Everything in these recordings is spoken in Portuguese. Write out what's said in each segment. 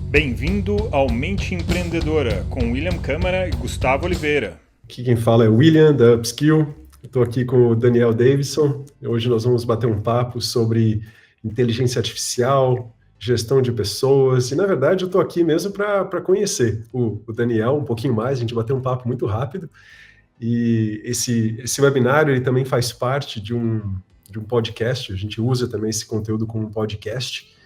Bem-vindo ao Mente Empreendedora, com William Câmara e Gustavo Oliveira. Aqui quem fala é o William, da Upskill. Estou aqui com o Daniel Davidson. Hoje nós vamos bater um papo sobre inteligência artificial, gestão de pessoas. E, na verdade, eu estou aqui mesmo para conhecer o Daniel um pouquinho mais. A gente bateu um papo muito rápido. E esse webinário ele também faz parte de um podcast. A gente usa também esse conteúdo como um podcast,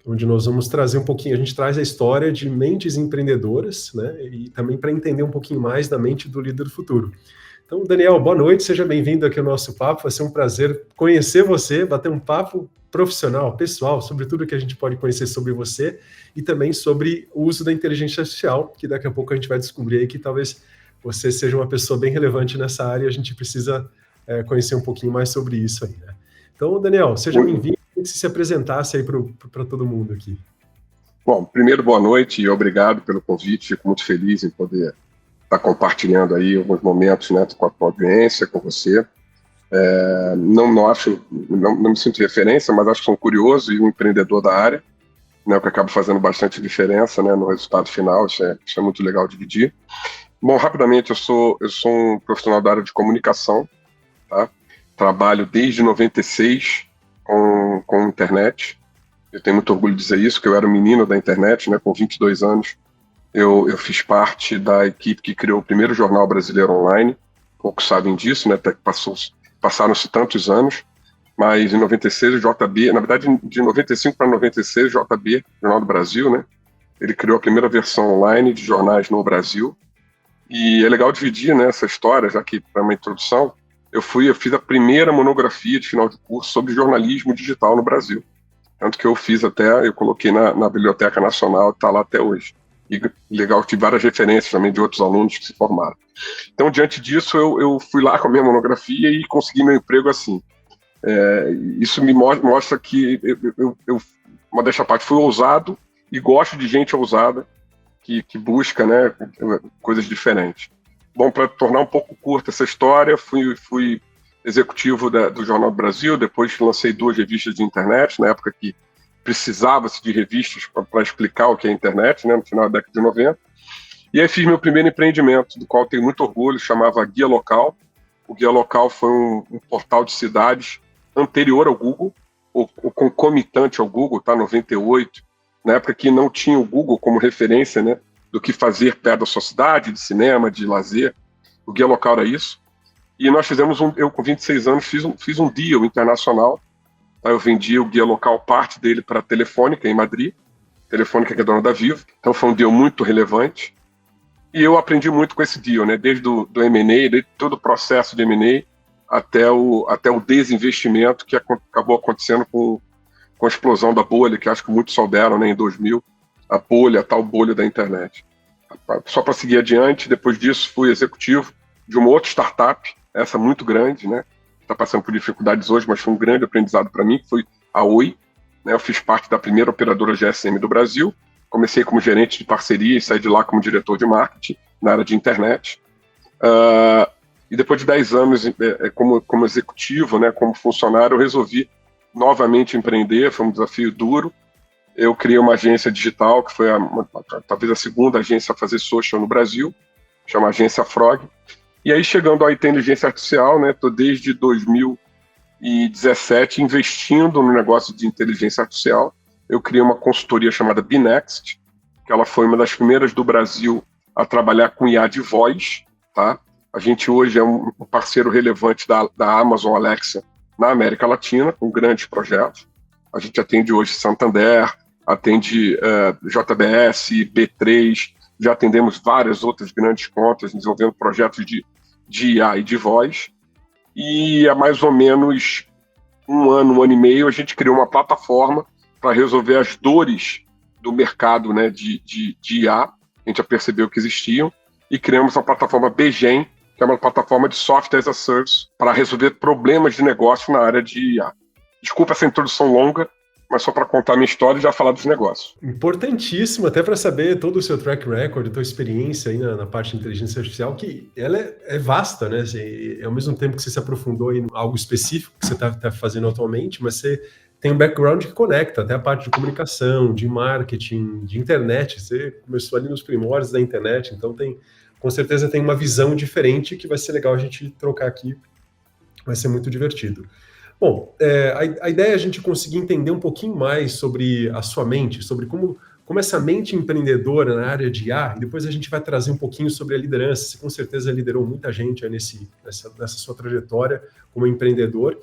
onde nós vamos trazer um pouquinho, a gente traz a história de mentes empreendedoras, né, e também para entender um pouquinho mais da mente do líder do futuro. Então, Daniel, boa noite, seja bem-vindo aqui ao nosso papo, vai ser um prazer conhecer você, bater um papo profissional, pessoal, sobre tudo que a gente pode conhecer sobre você e também sobre o uso da inteligência artificial, que daqui a pouco a gente vai descobrir aí que talvez você seja uma pessoa bem relevante nessa área e a gente precisa conhecer um pouquinho mais sobre isso aí, né? Então, Daniel, seja bem-vindo. Se apresentasse aí para todo mundo aqui. Bom, primeiro, boa noite e obrigado pelo convite. Fico muito feliz em poder estar compartilhando aí alguns momentos, né, com a tua audiência, com você. Não me sinto referência, mas acho que sou um curioso e um empreendedor da área, né, o que acaba fazendo bastante diferença, né, no resultado final. Isso é muito legal dividir. Bom, rapidamente, eu sou um profissional da área de comunicação, tá? Trabalho desde 96 com internet. Eu tenho muito orgulho de dizer isso, que eu era um menino da internet, né? Com 22 anos, eu fiz parte da equipe que criou o primeiro jornal brasileiro online. Poucos sabem disso, né? Até que passaram-se tantos anos, mas em 96 o JB, na verdade de 95 para 96, o JB, Jornal do Brasil, né? Ele criou a primeira versão online de jornais no Brasil. E é legal dividir, né, essa história, já que para uma introdução, eu fiz a primeira monografia de final de curso sobre jornalismo digital no Brasil. Tanto que eu coloquei na Biblioteca Nacional, está lá até hoje. E legal que tive várias referências também de outros alunos que se formaram. Então, diante disso, eu fui lá com a minha monografia e consegui meu emprego assim. Isso me mostra que uma dessa parte, fui ousado e gosto de gente ousada que busca, né, coisas diferentes. Bom, para tornar um pouco curta essa história, fui executivo do Jornal do Brasil, depois lancei 2 revistas de internet, na época que precisava-se de revistas para explicar o que é a internet, né, no final da década de 90. E aí fiz meu primeiro empreendimento, do qual tenho muito orgulho, chamava Guia Local. O Guia Local foi um portal de cidades anterior ao Google, ou concomitante ao Google, tá, 98, na época que não tinha o Google como referência, né, do que fazer perto da sua cidade, de cinema, de lazer. O Guia Local era isso. E nós fizemos eu com 26 anos fiz um deal internacional. Eu vendi o Guia Local, parte dele para a Telefônica, em Madrid. Telefônica, que é dona da Vivo. Então foi um deal muito relevante. E eu aprendi muito com esse deal, né? Desde do M&A, desde todo o processo de M&A, até o desinvestimento que acabou acontecendo com a explosão da bolha, que acho que muitos souberam, né, em 2000, a tal bolha da internet. Só para seguir adiante, depois disso fui executivo de uma outra startup, essa muito grande, né, está passando por dificuldades hoje, mas foi um grande aprendizado para mim, que foi a Oi, né. Eu fiz parte da primeira operadora GSM do Brasil, comecei como gerente de parceria e saí de lá como diretor de marketing na área de internet. E depois de 10 anos como executivo, né, como funcionário, eu resolvi novamente empreender. Foi um desafio duro. Eu criei uma agência digital, que foi talvez a segunda agência a fazer social no Brasil, chama Agência Frog. E aí, chegando à inteligência artificial, né, estou desde 2017 investindo no negócio de inteligência artificial. Eu criei uma consultoria chamada Bnext, que ela foi uma das primeiras do Brasil a trabalhar com IA de voz, tá? A gente hoje é um parceiro relevante da Amazon Alexa na América Latina, com grandes projetos. A gente atende hoje Santander, atende JBS, B3, já atendemos várias outras grandes contas, desenvolvendo projetos de IA e de voz. E há mais ou menos um ano e meio, a gente criou uma plataforma para resolver as dores do mercado, né, de IA. A gente já percebeu que existiam, e criamos a plataforma BGEM, que é uma plataforma de software as a service para resolver problemas de negócio na área de IA. Desculpa essa introdução longa, mas só para contar a minha história e já falar dos negócios. Importantíssimo, até para saber todo o seu track record, a tua experiência aí na parte de inteligência artificial, que ela é vasta, né? Assim, ao mesmo tempo que você se aprofundou em algo específico que você está fazendo atualmente, mas você tem um background que conecta até a parte de comunicação, de marketing, de internet. Você começou ali nos primórdios da internet, então com certeza tem uma visão diferente que vai ser legal a gente trocar aqui, vai ser muito divertido. Bom, a ideia é a gente conseguir entender um pouquinho mais sobre a sua mente, sobre como essa mente empreendedora na área de IA, e depois a gente vai trazer um pouquinho sobre a liderança. Você com certeza liderou muita gente nessa sua trajetória como empreendedor,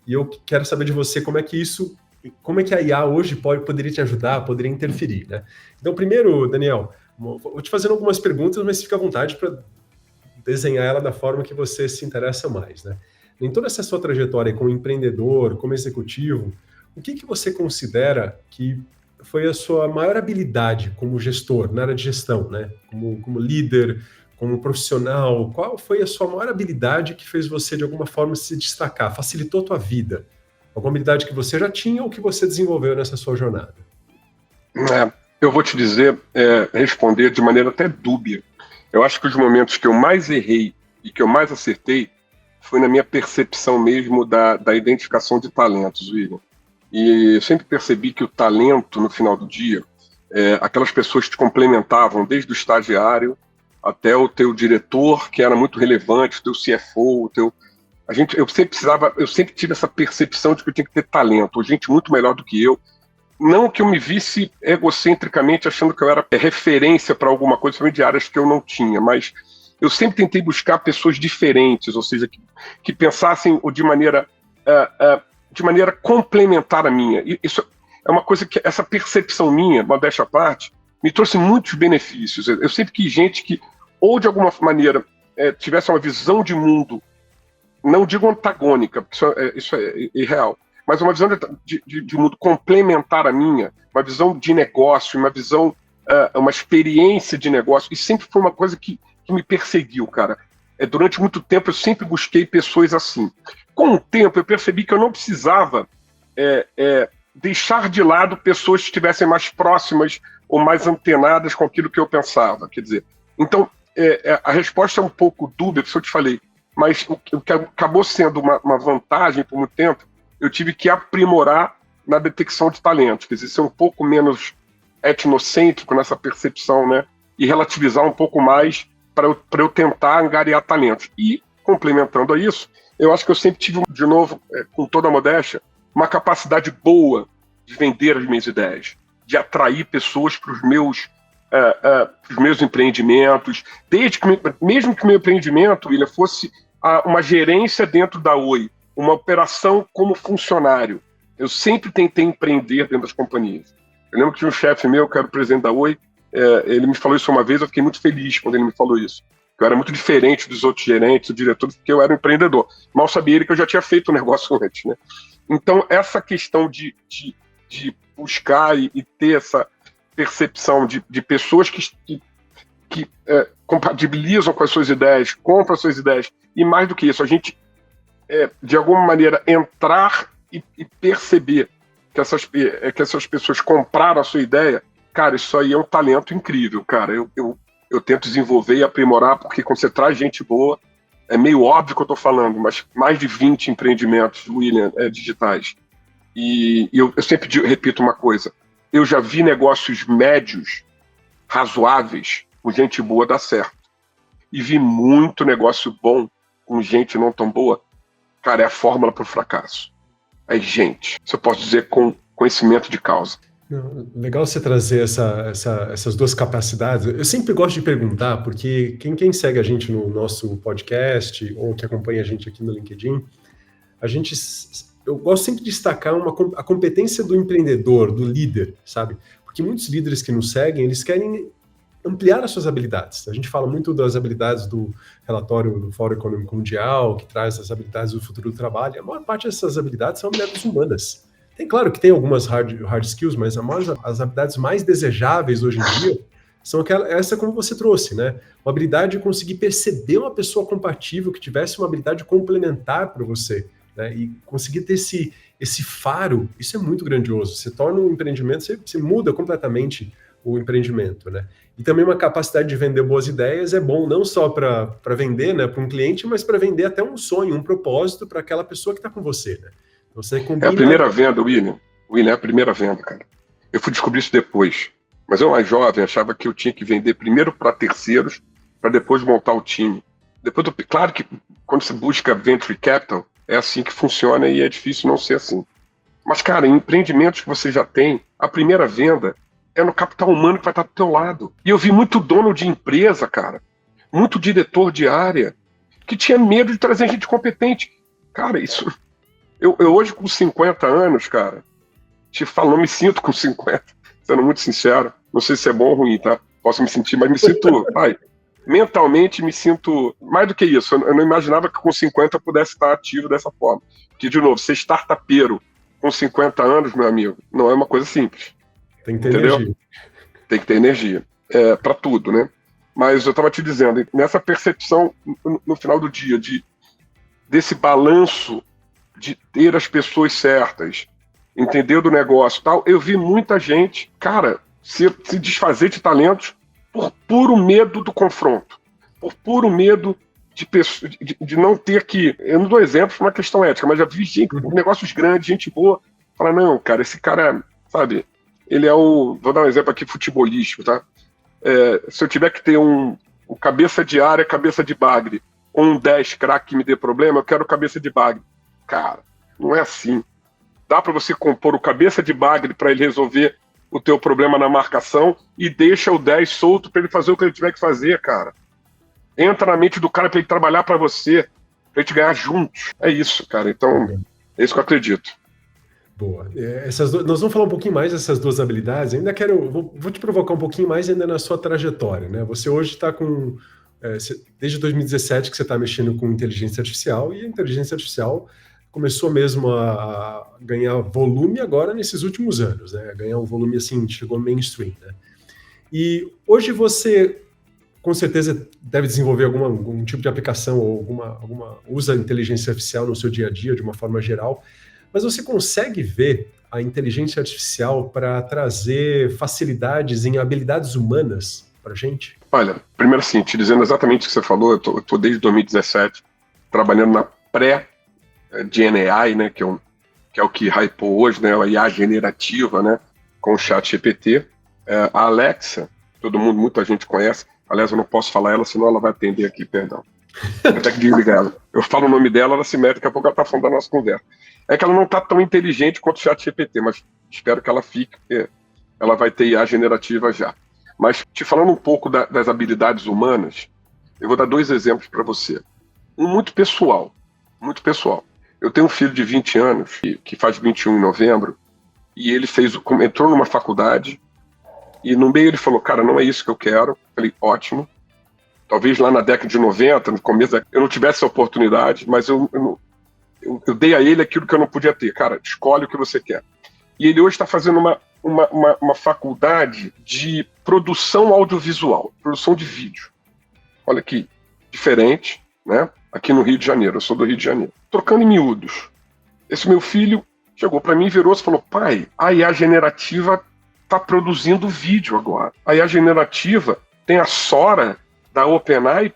e eu quero saber de você como é que a IA hoje poderia te ajudar, poderia interferir, né? Então, primeiro, Daniel, vou te fazendo algumas perguntas, mas fica à vontade para desenhar ela da forma que você se interessa mais, né? Em toda essa sua trajetória como empreendedor, como executivo, o que você considera que foi a sua maior habilidade como gestor, na área de gestão, né? Como líder, como profissional, qual foi a sua maior habilidade que fez você, de alguma forma, se destacar, facilitou a tua vida? Alguma habilidade que você já tinha ou que você desenvolveu nessa sua jornada? Eu vou te dizer, responder de maneira até dúbia. Eu acho que os momentos que eu mais errei e que eu mais acertei foi na minha percepção mesmo da identificação de talentos, William. E eu sempre percebi que o talento, no final do dia, aquelas pessoas que te complementavam, desde o estagiário até o teu diretor, que era muito relevante, o teu CFO, eu sempre tive essa percepção de que eu tinha que ter talento, gente muito melhor do que eu. Não que eu me visse egocentricamente achando que eu era referência para alguma coisa, principalmente de áreas que eu não tinha, mas eu sempre tentei buscar pessoas diferentes, ou seja, que pensassem de maneira complementar a minha. E isso é uma coisa que, essa percepção minha, modéstia à parte, me trouxe muitos benefícios. Eu sempre quis gente que, ou de alguma maneira, tivesse uma visão de mundo, não digo antagônica, porque isso é irreal, mas uma visão de mundo complementar à minha, uma visão de negócio, uma visão, uma experiência de negócio, e sempre foi uma coisa que me perseguiu, cara. Durante muito tempo eu sempre busquei pessoas assim. Com o tempo eu percebi que eu não precisava deixar de lado pessoas que estivessem mais próximas ou mais antenadas com aquilo que eu pensava. Quer dizer, então a resposta é um pouco dúbia, porque eu te falei, mas o que acabou sendo uma vantagem por muito tempo, eu tive que aprimorar na detecção de talentos, quer dizer, ser um pouco menos etnocêntrico nessa percepção, né? E relativizar um pouco mais para eu tentar angariar talentos. E, complementando a isso, eu acho que eu sempre tive, de novo, com toda a modéstia, uma capacidade boa de vender as minhas ideias, de atrair pessoas para os meus empreendimentos, mesmo que o meu empreendimento, William, fosse uma gerência dentro da Oi, uma operação como funcionário. Eu sempre tentei empreender dentro das companhias. Eu lembro que tinha um chefe meu, que era o presidente da Oi, ele me falou isso uma vez, eu fiquei muito feliz quando ele me falou isso. Eu era muito diferente dos outros gerentes, dos diretores, porque eu era um empreendedor. Mal sabia ele que eu já tinha feito o negócio antes, né? Então, essa questão de buscar e ter essa percepção de pessoas que compatibilizam com as suas ideias, compram as suas ideias, e mais do que isso, a gente, de alguma maneira, entrar e perceber que essas pessoas compraram a sua ideia. Cara, isso aí é um talento incrível, cara. Eu tento desenvolver e aprimorar, porque quando você traz gente boa, é meio óbvio que eu estou falando, mas mais de 20 empreendimentos, William, digitais. E eu sempre repito uma coisa, eu já vi negócios médios, razoáveis, com gente boa dar certo. E vi muito negócio bom com gente não tão boa. Cara, é a fórmula para o fracasso. É gente. Isso eu posso dizer com conhecimento de causa. Legal você trazer essas duas capacidades. Eu sempre gosto de perguntar, porque quem segue a gente no nosso podcast ou que acompanha a gente aqui no LinkedIn, eu gosto sempre de destacar a competência do empreendedor, do líder, sabe? Porque muitos líderes que nos seguem, eles querem ampliar as suas habilidades. A gente fala muito das habilidades do relatório do Fórum Econômico Mundial, que traz as habilidades do futuro do trabalho. A maior parte dessas habilidades são habilidades humanas. Claro que tem algumas hard skills, mas as habilidades mais desejáveis hoje em dia são essa como você trouxe, né? Uma habilidade de conseguir perceber uma pessoa compatível que tivesse uma habilidade complementar para você, né? E conseguir ter esse faro, isso é muito grandioso. Você torna um empreendimento, você muda completamente o empreendimento, né? E também uma capacidade de vender boas ideias é bom não só para vender, né, para um cliente, mas para vender até um sonho, um propósito para aquela pessoa que está com você, né? Você combina... É a primeira venda, William. William, é a primeira venda, cara. Eu fui descobrir isso depois. Mas eu, mais jovem, achava que eu tinha que vender primeiro para terceiros, para depois montar o time. Depois, claro que quando você busca venture capital, é assim que funciona e é difícil não ser assim. Mas, cara, em empreendimentos que você já tem, a primeira venda é no capital humano que vai estar do teu lado. E eu vi muito dono de empresa, cara, muito diretor de área, que tinha medo de trazer gente competente. Cara, isso... Eu hoje, com 50 anos, cara, te falo, não me sinto com 50, sendo muito sincero. Não sei se é bom ou ruim, tá? Posso me sentir, mas me sinto... mentalmente me sinto... Mais do que isso, eu não imaginava que com 50 eu pudesse estar ativo dessa forma. Porque, de novo, ser startupeiro com 50 anos, meu amigo, não é uma coisa simples. Tem que ter energia. Tem que ter energia. Para tudo, né? Mas eu estava te dizendo, nessa percepção, no final do dia, desse balanço de ter as pessoas certas, entender do negócio e tal, eu vi muita gente, cara, se desfazer de talentos por puro medo do confronto, por puro medo de não ter que... Eu não dou exemplos por uma questão ética, mas já vi negócios grandes, gente boa, falar, não, cara, esse cara, sabe, ele é o... Vou dar um exemplo aqui futebolístico, tá? Se eu tiver que ter um cabeça de área, cabeça de bagre, ou um 10 craque que me dê problema, eu quero cabeça de bagre. Cara, não é assim. Dá para você compor o cabeça de bagre para ele resolver o teu problema na marcação e deixa o 10 solto para ele fazer o que ele tiver que fazer, cara. Entra na mente do cara para ele trabalhar para você, para gente ganhar juntos. É isso, cara. Então, é isso que eu acredito. Boa. Nós vamos falar um pouquinho mais dessas duas habilidades. Ainda vou te provocar um pouquinho mais ainda na sua trajetória, né? Você hoje está com... desde 2017 que você está mexendo com inteligência artificial, e a inteligência artificial começou mesmo a ganhar volume agora nesses últimos anos, né? Ganhar um volume assim, chegou mainstream, né? E hoje você, com certeza, deve desenvolver algum tipo de aplicação ou usa a inteligência artificial no seu dia a dia, de uma forma geral, mas você consegue ver a inteligência artificial para trazer facilidades em habilidades humanas para a gente? Olha, primeiro assim, te dizendo exatamente o que você falou, eu tô desde 2017 trabalhando na pré-GenAI, né, que é o que hypou hoje, né, a IA generativa, né, com o ChatGPT. A Alexa, muita gente conhece, aliás, eu não posso falar ela, senão ela vai atender aqui, perdão. Vou até que desligar ela. Eu falo o nome dela, ela se mete, daqui a pouco ela está falando da nossa conversa. É que ela não está tão inteligente quanto o ChatGPT, mas espero que ela fique, porque ela vai ter IA generativa já. Mas, te falando um pouco das habilidades humanas, eu vou dar 2 exemplos para você. Um muito pessoal. Eu tenho um filho de 20 anos, que faz 21 em novembro, e ele entrou numa faculdade, e no meio ele falou, cara, não é isso que eu quero. Eu falei, ótimo. Talvez lá na década de 90, no começo, eu não tivesse essa oportunidade, mas eu dei a ele aquilo que eu não podia ter. Cara, escolhe o que você quer. E ele hoje está fazendo uma faculdade de produção audiovisual, produção de vídeo. Olha que diferente, né? Aqui no Rio de Janeiro, eu sou do Rio de Janeiro. Trocando em miúdos. Esse meu filho chegou para mim, virou-se e falou, pai, a IA generativa está produzindo vídeo agora. A IA generativa tem a Sora da OpenAI,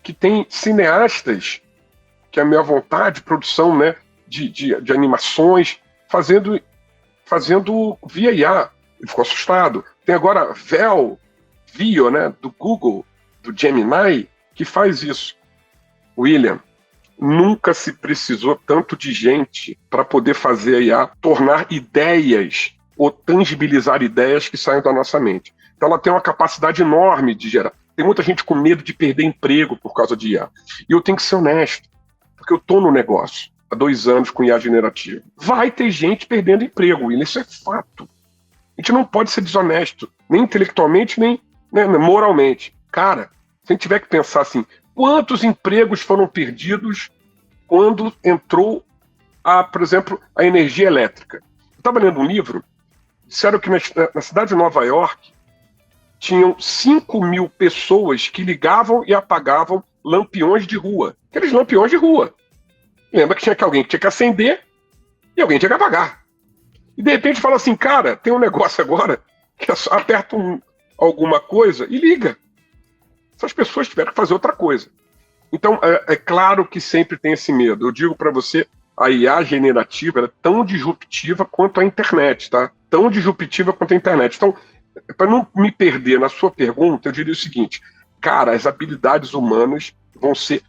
que tem cineastas, que é a minha vontade, produção, né, de animações, fazendo via IA. Ele ficou assustado. Tem agora Veo, né, do Google, do Gemini, que faz isso. William, nunca se precisou tanto de gente para poder fazer a IA tornar ideias ou tangibilizar ideias que saem da nossa mente. Então ela tem uma capacidade enorme de gerar. Tem muita gente com medo de perder emprego por causa de IA. E eu tenho que ser honesto, porque eu estou no negócio há 2 anos com IA generativa. Vai ter gente perdendo emprego, William, isso é fato. A gente não pode ser desonesto, nem intelectualmente, nem moralmente. Cara, se a gente tiver que pensar assim, quantos empregos foram perdidos quando entrou, por exemplo, a energia elétrica? Eu estava lendo um livro, disseram que na cidade de Nova York tinham 5.000 pessoas que ligavam e apagavam lampiões de rua. Aqueles lampiões de rua. Lembra que tinha alguém que tinha que acender e alguém tinha que apagar. E de repente fala assim, cara, tem um negócio agora que aperta alguma coisa e liga. Essas pessoas tiveram que fazer outra coisa. Então, é claro que sempre tem esse medo. Eu digo para você, a IA generativa é tão disruptiva quanto a internet, tá? Tão disruptiva quanto a internet. Então, para não me perder na sua pergunta, eu diria o seguinte, cara, as habilidades humanas vão ser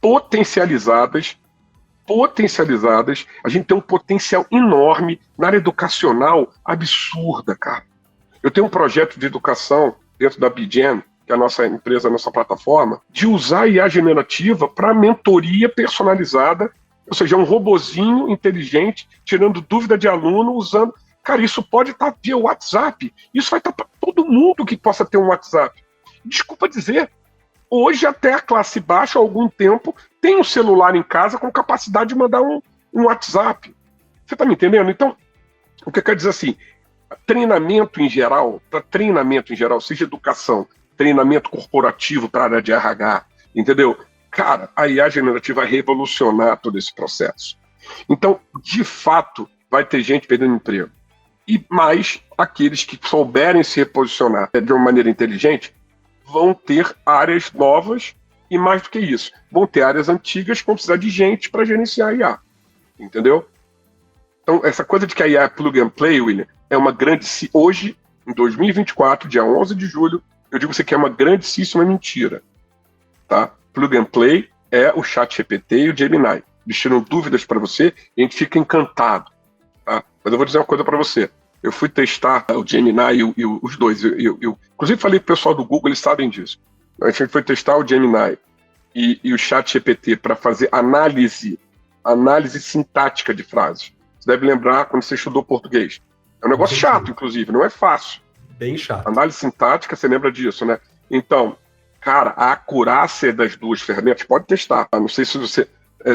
potencializadas, a gente tem um potencial enorme na área educacional, absurda, cara. Eu tenho um projeto de educação dentro da BGen, que é a nossa empresa, a nossa plataforma, de usar a IA generativa para mentoria personalizada, ou seja, um robozinho inteligente, tirando dúvida de aluno, usando... Cara, isso pode estar via WhatsApp, isso vai estar para todo mundo que possa ter um WhatsApp. Desculpa dizer, hoje até a classe baixa, há algum tempo, tem um celular em casa com capacidade de mandar um WhatsApp. Você está me entendendo? Então, o que eu quero dizer assim, treinamento em geral, seja educação, treinamento corporativo para a área de RH, entendeu? Cara, a IA generativa vai revolucionar todo esse processo. Então, de fato, vai ter gente perdendo emprego. E mais aqueles que souberem se reposicionar de uma maneira inteligente vão ter áreas novas e, mais do que isso, vão ter áreas antigas que vão precisar de gente para gerenciar a IA. Entendeu? Então, essa coisa de que a IA é plug and play, William, é uma grande... Hoje, em 2024, dia 11 de julho, eu digo você que é uma grandíssima mentira. Tá? Plug and play é o ChatGPT e o Gemini. Eles tiram dúvidas para você e a gente fica encantado. Tá? Mas eu vou dizer uma coisa para você. Eu fui testar o Gemini e os dois. Eu, inclusive, falei pro pessoal do Google, eles sabem disso. A gente foi testar o Gemini e o ChatGPT para fazer análise sintática de frases. Você deve lembrar quando você estudou português. É um negócio chato, inclusive, não é fácil. Bem chato. Análise sintática, você lembra disso, né? Então, cara, a acurácia das duas ferramentas, pode testar. Não sei se você,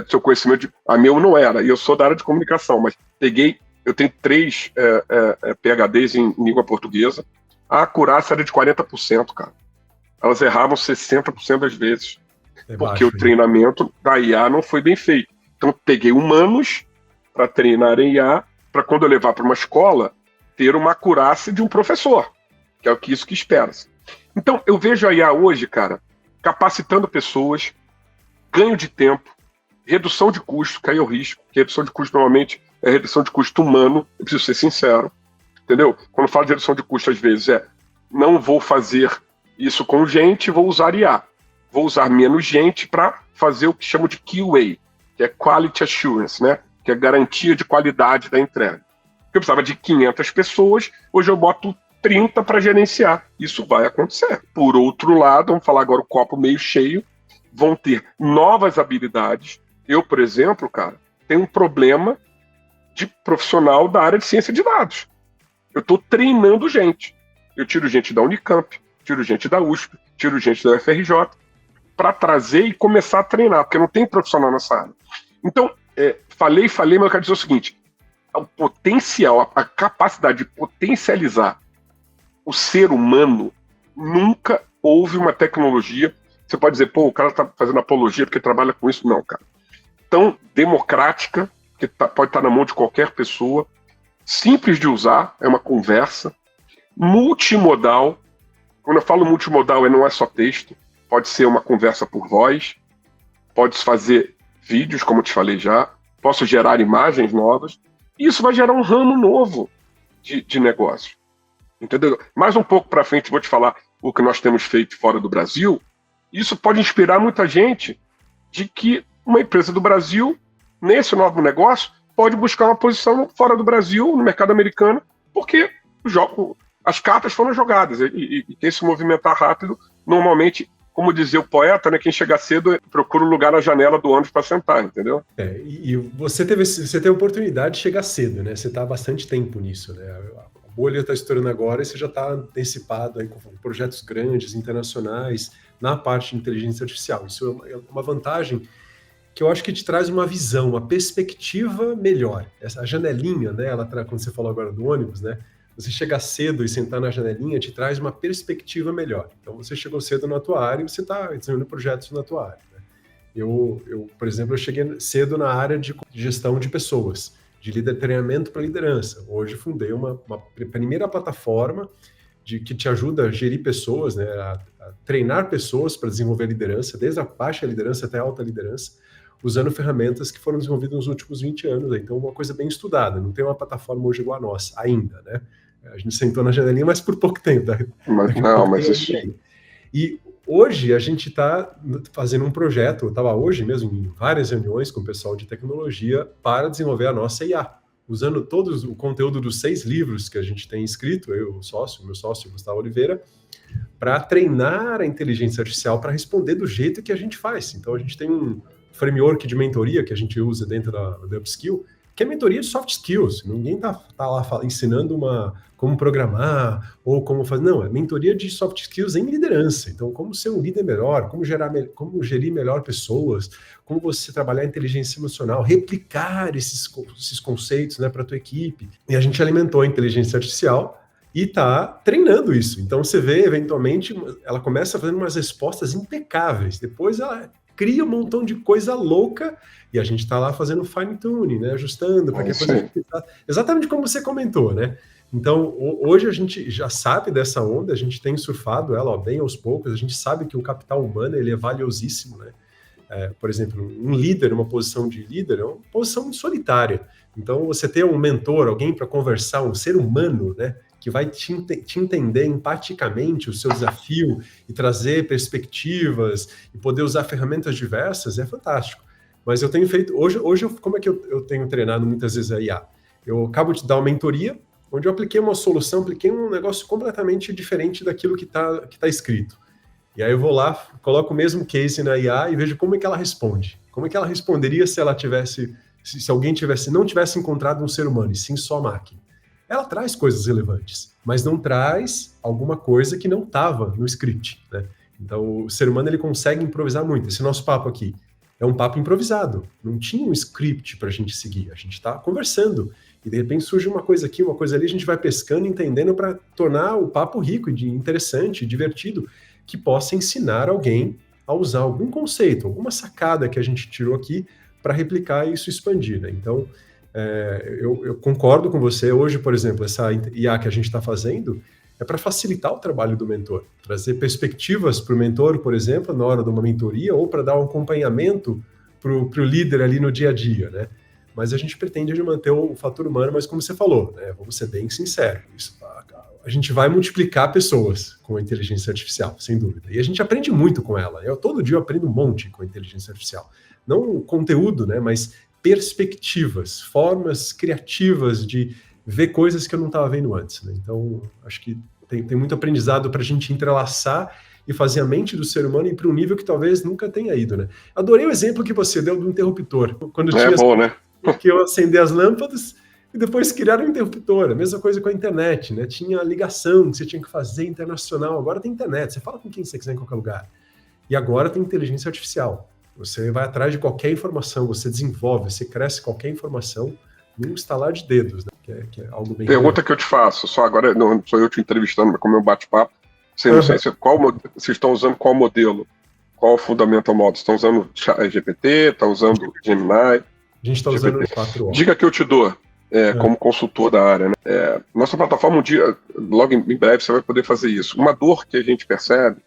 seu conhecimento, a meu não era, e eu sou da área de comunicação, mas eu tenho 3 PhDs em língua portuguesa, a acurácia era de 40%, cara. Elas erravam 60% das vezes, porque o treinamento da IA não foi bem feito. Então, peguei humanos para treinar em IA, para quando eu levar para uma escola, ter uma acurácia de um professor, que é isso que espera-se. Então, eu vejo a IA hoje, cara, capacitando pessoas, ganho de tempo, redução de custo, que aí é o risco, que redução de custo normalmente é redução de custo humano, eu preciso ser sincero, entendeu? Quando eu falo de redução de custo, às vezes não vou fazer isso com gente, vou usar IA. Vou usar menos gente para fazer o que chamo de QA, que é Quality Assurance, né? Que é garantia de qualidade da entrega. Eu precisava de 500 pessoas, hoje eu boto 30 para gerenciar. Isso vai acontecer. Por outro lado, vamos falar agora o copo meio cheio, vão ter novas habilidades. Eu, por exemplo, cara, tenho um problema de profissional da área de ciência de dados. Eu estou treinando gente. Eu tiro gente da Unicamp, tiro gente da USP, tiro gente da UFRJ, para trazer e começar a treinar, porque não tem profissional nessa área. Então, falei, mas eu quero dizer o seguinte, o potencial, a capacidade de potencializar o ser humano, nunca houve uma tecnologia, você pode dizer, o cara está fazendo apologia porque trabalha com isso. Não, cara. Tão democrática, que pode estar na mão de qualquer pessoa, simples de usar, é uma conversa, multimodal. Quando eu falo multimodal, não é só texto, pode ser uma conversa por voz, pode fazer vídeos, como eu te falei já, posso gerar imagens novas, e isso vai gerar um ramo novo de negócio. Entendeu? Mais um pouco para frente, vou te falar o que nós temos feito fora do Brasil. Isso pode inspirar muita gente de que uma empresa do Brasil, nesse novo negócio, pode buscar uma posição fora do Brasil, no mercado americano, porque as cartas foram jogadas. E quem se movimentar rápido, normalmente, como dizia o poeta, né, quem chega cedo procura um lugar na janela do ônibus para sentar, entendeu? E você teve a oportunidade de chegar cedo, né? Você está há bastante tempo nisso, né? A bolha está estourando agora e você já está antecipado aí com projetos grandes, internacionais, na parte de inteligência artificial. Isso é uma vantagem que eu acho que te traz uma visão, uma perspectiva melhor. A janelinha, né? Quando você falou agora do ônibus, né? Você chegar cedo e sentar na janelinha te traz uma perspectiva melhor. Então, você chegou cedo na tua área e você está desenvolvendo projetos na tua área. Né? Eu, por exemplo, eu cheguei cedo na área de gestão de pessoas, de treinamento para liderança. Hoje fundei uma primeira plataforma que te ajuda a gerir pessoas, né? A treinar pessoas para desenvolver liderança, desde a baixa liderança até a alta liderança. usando ferramentas que foram desenvolvidas nos últimos 20 anos. Então, uma coisa bem estudada, não tem uma plataforma hoje igual a nossa, ainda, né? A gente sentou na janelinha, mas por pouco tempo. Mas isso... E hoje a gente está fazendo um projeto, eu estava hoje mesmo em várias reuniões com o pessoal de tecnologia para desenvolver a nossa IA, usando todo o conteúdo dos 6 livros que a gente tem escrito, eu, meu sócio, Gustavo Oliveira, para treinar a inteligência artificial para responder do jeito que a gente faz. Então, a gente tem um framework de mentoria que a gente usa dentro da Upskill, que é mentoria de soft skills. Ninguém tá lá ensinando como programar ou como fazer. Não, é mentoria de soft skills em liderança. Então, como ser um líder melhor, como gerir melhor pessoas, como você trabalhar a inteligência emocional, replicar esses conceitos, né, para a tua equipe. E a gente alimentou a inteligência artificial e está treinando isso. Então, você vê, eventualmente, ela começa fazendo umas respostas impecáveis. Depois, ela cria um montão de coisa louca e a gente está lá fazendo fine-tuning, né, ajustando para que a coisa fique exatamente como você comentou, né? Então, hoje a gente já sabe dessa onda, a gente tem surfado ela bem aos poucos, a gente sabe que o capital humano ele é valiosíssimo, né? Por exemplo, um líder, uma posição de líder, é uma posição solitária. Então, você ter um mentor, alguém para conversar, um ser humano, né, que vai te entender empaticamente o seu desafio e trazer perspectivas e poder usar ferramentas diversas, é fantástico. Mas eu tenho feito... Hoje como é que eu tenho treinado muitas vezes a IA? Eu acabo de dar uma mentoria, onde eu apliquei uma solução, apliquei um negócio completamente diferente daquilo que tá escrito. E aí eu vou lá, coloco o mesmo case na IA e vejo como é que ela responde. Como é que ela responderia se ela tivesse... Se alguém não tivesse encontrado um ser humano, e sim só a máquina. Ela traz coisas relevantes, mas não traz alguma coisa que não estava no script, né? Então, o ser humano ele consegue improvisar muito. Esse nosso papo aqui é um papo improvisado. Não tinha um script para a gente seguir. A gente está conversando e, de repente, surge uma coisa aqui, uma coisa ali, a gente vai pescando, entendendo para tornar o papo rico, interessante, divertido, que possa ensinar alguém a usar algum conceito, alguma sacada que a gente tirou aqui para replicar e isso expandir, né? Então, eu concordo com você. Hoje, por exemplo, essa IA que a gente está fazendo é para facilitar o trabalho do mentor, trazer perspectivas para o mentor, por exemplo, na hora de uma mentoria, ou para dar um acompanhamento para o líder ali no dia a dia, né? Mas a gente pretende manter o fator humano, mas como você falou, né, vamos ser bem sinceros, a gente vai multiplicar pessoas com a inteligência artificial, sem dúvida. E a gente aprende muito com ela. Todo dia eu aprendo um monte com a inteligência artificial. Não conteúdo, né, mas perspectivas, formas criativas de ver coisas que eu não estava vendo antes, né? Então, acho que tem muito aprendizado para a gente entrelaçar e fazer a mente do ser humano ir para um nível que talvez nunca tenha ido, né? Adorei o exemplo que você deu do interruptor. Quando tinha bom, né? Que eu acender as lâmpadas e depois criaram um interruptor. A mesma coisa com a internet, né? Tinha a ligação que você tinha que fazer internacional. Agora tem internet, você fala com quem você quiser em qualquer lugar. E agora tem inteligência artificial. Você vai atrás de qualquer informação, você desenvolve, você cresce qualquer informação num estalar de dedos, né? Que é algo bem... Pergunta que eu te faço, só agora não sou eu te entrevistando, mas como é um bate-papo, não sei vocês estão usando qual modelo, qual Fundamental Model? Estão usando GPT, estão usando Gemini? A gente está usando o 4O. Dica que eu te dou, como consultor da área, né? Nossa plataforma, um dia, logo em breve, você vai poder fazer isso. Uma dor que a gente percebe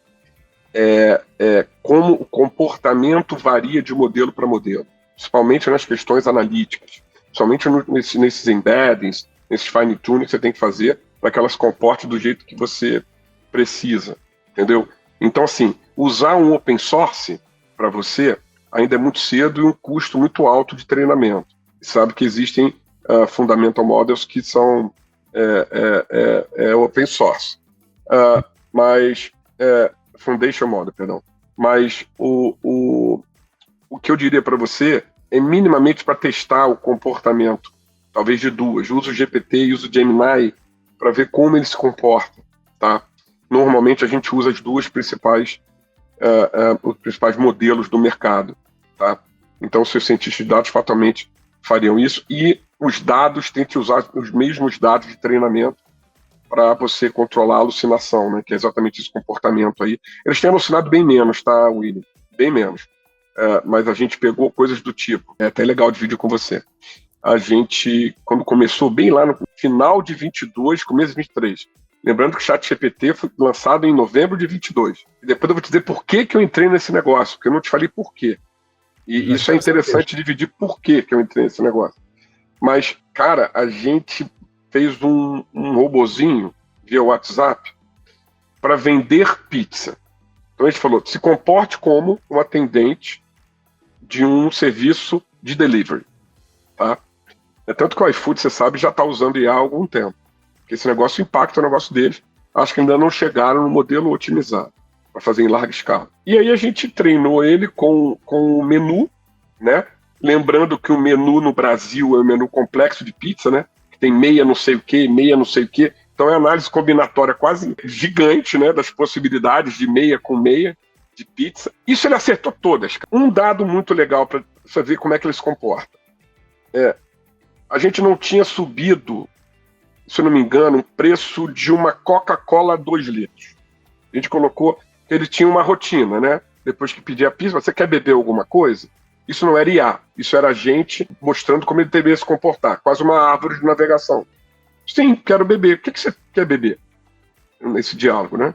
é como o comportamento varia de modelo para modelo, principalmente nas questões analíticas, somente nesses embeddings, nesses fine-tuning que você tem que fazer para que elas se comportem do jeito que você precisa, entendeu? Então, assim, usar um open source para você ainda é muito cedo e um custo muito alto de treinamento. Sabe que existem fundamental models que são open source, mas foundation model, perdão. Mas o que eu diria para você é minimamente para testar o comportamento, talvez de duas. Uso o GPT e uso o Gemini para ver como ele se comporta, tá? Normalmente a gente usa as duas principais, os principais modelos do mercado, tá? Então, seus cientistas de dados fatalmente fariam isso, e os dados tem que usar os mesmos dados de treinamento para você controlar a alucinação, né? Que é exatamente esse comportamento aí. Eles têm alucinado bem menos, tá, William? Bem menos. Mas a gente pegou coisas do tipo, é até legal de vídeo com você. A gente, quando começou bem lá no final de 22, começo de 23, lembrando que o ChatGPT foi lançado em novembro de 22. E depois eu vou te dizer por que eu entrei nesse negócio, porque eu não te falei por quê. E isso é interessante dividir por que eu entrei nesse negócio. Mas, cara, a gente fez um robozinho via WhatsApp para vender pizza. Então a gente falou, se comporte como um atendente de um serviço de delivery, tá? É tanto que o iFood, você sabe, já está usando IA há algum tempo. Porque esse negócio impacta o negócio deles. Acho que ainda não chegaram no modelo otimizado para fazer em larga escala. E aí a gente treinou ele com o menu, né? Lembrando que o menu no Brasil é um menu complexo de pizza, né? Que tem meia não sei o quê, meia não sei o quê. Então é uma análise combinatória quase gigante, né? Das possibilidades de meia com meia de pizza. Isso ele acertou todas. Um dado muito legal para você ver como é que ele se comporta. A gente não tinha subido, se eu não me engano, o preço de uma Coca-Cola 2 litros. A gente colocou, ele tinha uma rotina, né? Depois que pedia a pizza, você quer beber alguma coisa? Isso não era IA, isso era a gente mostrando como ele deveria se comportar, quase uma árvore de navegação. Sim, quero beber. O que você quer beber? Nesse diálogo, né?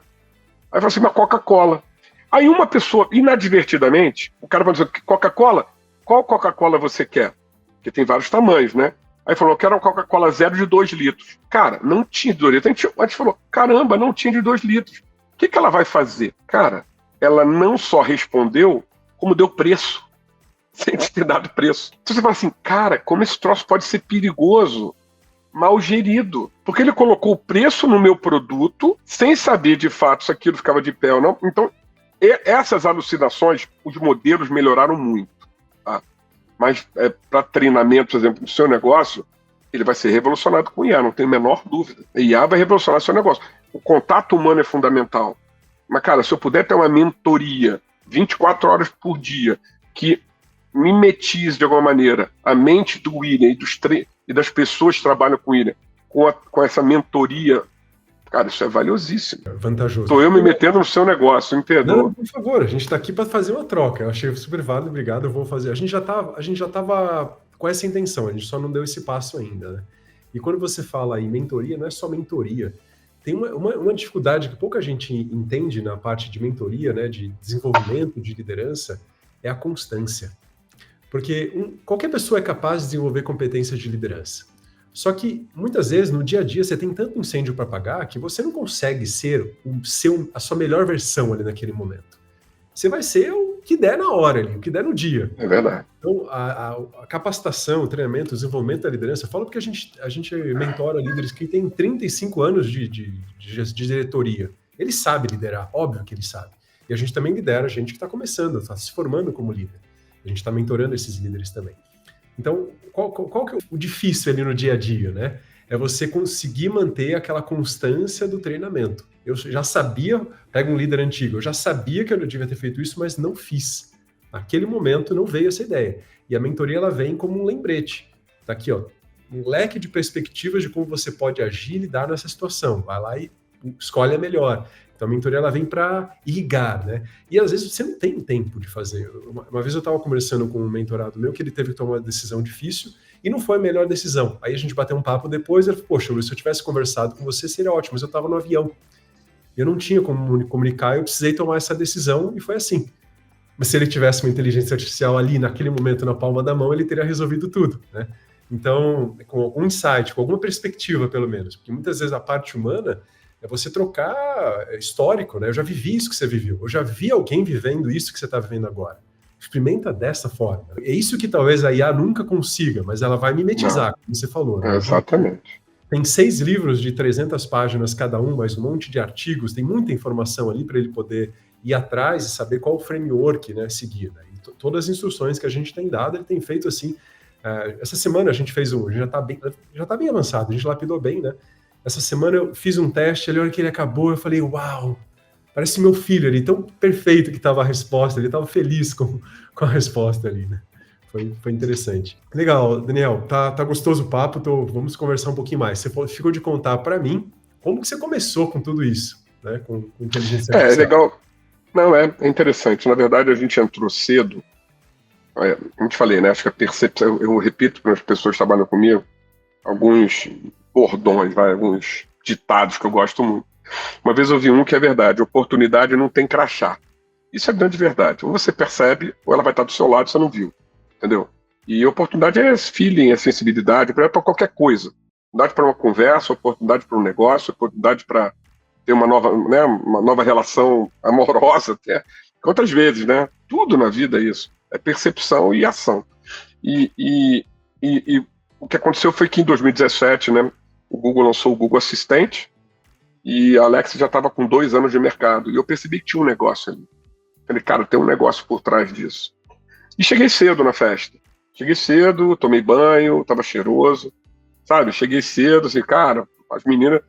Aí fala assim, uma Coca-Cola. Aí uma pessoa, inadvertidamente, o cara vai dizer, Coca-Cola? Qual Coca-Cola você quer? Porque tem vários tamanhos, né? Aí falou, eu quero uma Coca-Cola zero de 2 litros. Cara, não tinha de 2 litros. A gente falou, caramba, não tinha de 2 litros. O que ela vai fazer? Cara, ela não só respondeu, como deu preço. Sem ter dado preço. Então você fala assim, cara, como esse troço pode ser perigoso, mal gerido. Porque ele colocou o preço no meu produto, sem saber de fato se aquilo ficava de pé ou não. Então, essas alucinações, os modelos melhoraram muito. Tá? Mas para treinamento, por exemplo, do seu negócio, ele vai ser revolucionado com IA, não tem a menor dúvida. A IA vai revolucionar seu negócio. O contato humano é fundamental. Mas, cara, se eu puder ter uma mentoria 24 horas por dia, que mimetize de alguma maneira a mente do William e das pessoas que trabalham com o William, com essa mentoria, cara, isso é valiosíssimo. Vantajoso. Estou eu me metendo no seu negócio, me perdoa. Não, por favor, a gente está aqui para fazer uma troca. Eu achei super válido, obrigado, eu vou fazer. A gente já estava com essa intenção, a gente só não deu esse passo ainda, né? E quando você fala em mentoria, não é só mentoria. Tem uma dificuldade que pouca gente entende na parte de mentoria, né, de desenvolvimento, de liderança, é a constância. Porque qualquer pessoa é capaz de desenvolver competências de liderança. Só que, muitas vezes, no dia a dia, você tem tanto incêndio para apagar que você não consegue ser a sua melhor versão ali naquele momento. Você vai ser o que der na hora ali, o que der no dia. É verdade. Então, a capacitação, o treinamento, o desenvolvimento da liderança, eu falo porque a gente mentora líderes que têm 35 anos de diretoria. Ele sabe liderar, óbvio que ele sabe. E a gente também lidera gente que está começando, está se formando como líder. A gente está mentorando esses líderes também. Então, qual que é o difícil ali no dia a dia, né? É você conseguir manter aquela constância do treinamento. Eu já sabia, pega um líder antigo, eu já sabia que eu devia ter feito isso, mas não fiz. Naquele momento não veio essa ideia. E a mentoria, ela vem como um lembrete. Tá aqui, ó, um leque de perspectivas de como você pode agir e lidar nessa situação. Vai lá e escolhe a melhor. Então a mentoria, ela vem para irrigar, né? E às vezes você não tem tempo de fazer. Uma vez eu estava conversando com um mentorado meu que ele teve que tomar uma decisão difícil e não foi a melhor decisão. Aí a gente bateu um papo depois e ele falou, poxa, Luiz, se eu tivesse conversado com você seria ótimo, mas eu estava no avião. Eu não tinha como comunicar, eu precisei tomar essa decisão e foi assim. Mas se ele tivesse uma inteligência artificial ali, naquele momento, na palma da mão, ele teria resolvido tudo, né? Então, com algum insight, com alguma perspectiva, pelo menos. Porque muitas vezes a parte humana é você trocar histórico, né? Eu já vivi isso que você viveu. Eu já vi alguém vivendo isso que você está vivendo agora. Experimenta dessa forma. É isso que talvez a IA nunca consiga, mas ela vai mimetizar, como você falou. Né? Exatamente. Tem 6 livros de 300 páginas cada um, mais um monte de artigos, tem muita informação ali para ele poder ir atrás e saber qual o framework, né, seguir. Né? E todas as instruções que a gente tem dado, ele tem feito assim. Essa semana a gente fez já está bem avançado, a gente lapidou bem, né? Essa semana eu fiz um teste, ali, a hora que ele acabou, eu falei, uau, parece meu filho ali, tão perfeito que estava a resposta, ele estava feliz com a resposta ali, né? Foi interessante. Legal, Daniel, tá gostoso o papo, vamos conversar um pouquinho mais. Você ficou de contar para mim como que você começou com tudo isso, né? Com inteligência artificial. É legal. Não, é interessante. Na verdade, a gente entrou cedo. Como te falei, né? Acho que a percepção, eu repito para as pessoas que trabalham comigo, alguns bordões, alguns ditados que eu gosto muito. Uma vez eu vi um que é verdade: oportunidade não tem crachá. Isso é grande verdade. Ou você percebe, ou ela vai estar do seu lado e você não viu. Entendeu? E oportunidade é esse feeling, é sensibilidade, para qualquer coisa. Oportunidade para uma conversa, oportunidade para um negócio, oportunidade para ter uma nova relação amorosa até. Quantas vezes, né? Tudo na vida é isso. É percepção e ação. E o que aconteceu foi que em 2017, né, o Google lançou o Google Assistente e a Alexa já estava com 2 anos de mercado. E eu percebi que tinha um negócio ali. Falei, cara, tem um negócio por trás disso. E cheguei cedo na festa. Cheguei cedo, tomei banho, estava cheiroso, sabe? Cheguei cedo, assim, cara, as meninas,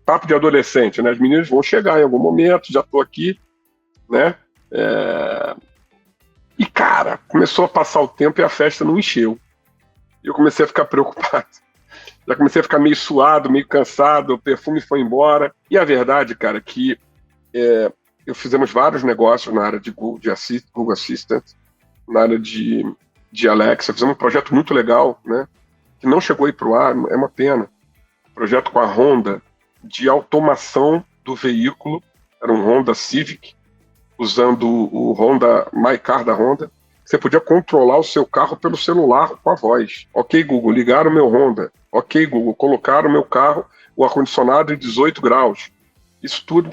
papo de adolescente, né? As meninas vão chegar em algum momento, já estou aqui, né? E, cara, começou a passar o tempo e a festa não encheu. E eu comecei a ficar preocupado. Já comecei a ficar meio suado, meio cansado, o perfume foi embora. E a verdade, cara, que eu fizemos vários negócios na área de Google Assistant, na área de Alexa, fizemos um projeto muito legal, né, que não chegou a ir para o ar, é uma pena. Projeto com a Honda de automação do veículo, era um Honda Civic, usando o Honda My Car da Honda. Você podia controlar o seu carro pelo celular com a voz. Ok, Google, ligaram o meu Honda. Ok, Google, colocaram o meu carro, o ar-condicionado em 18 graus. Isso tudo,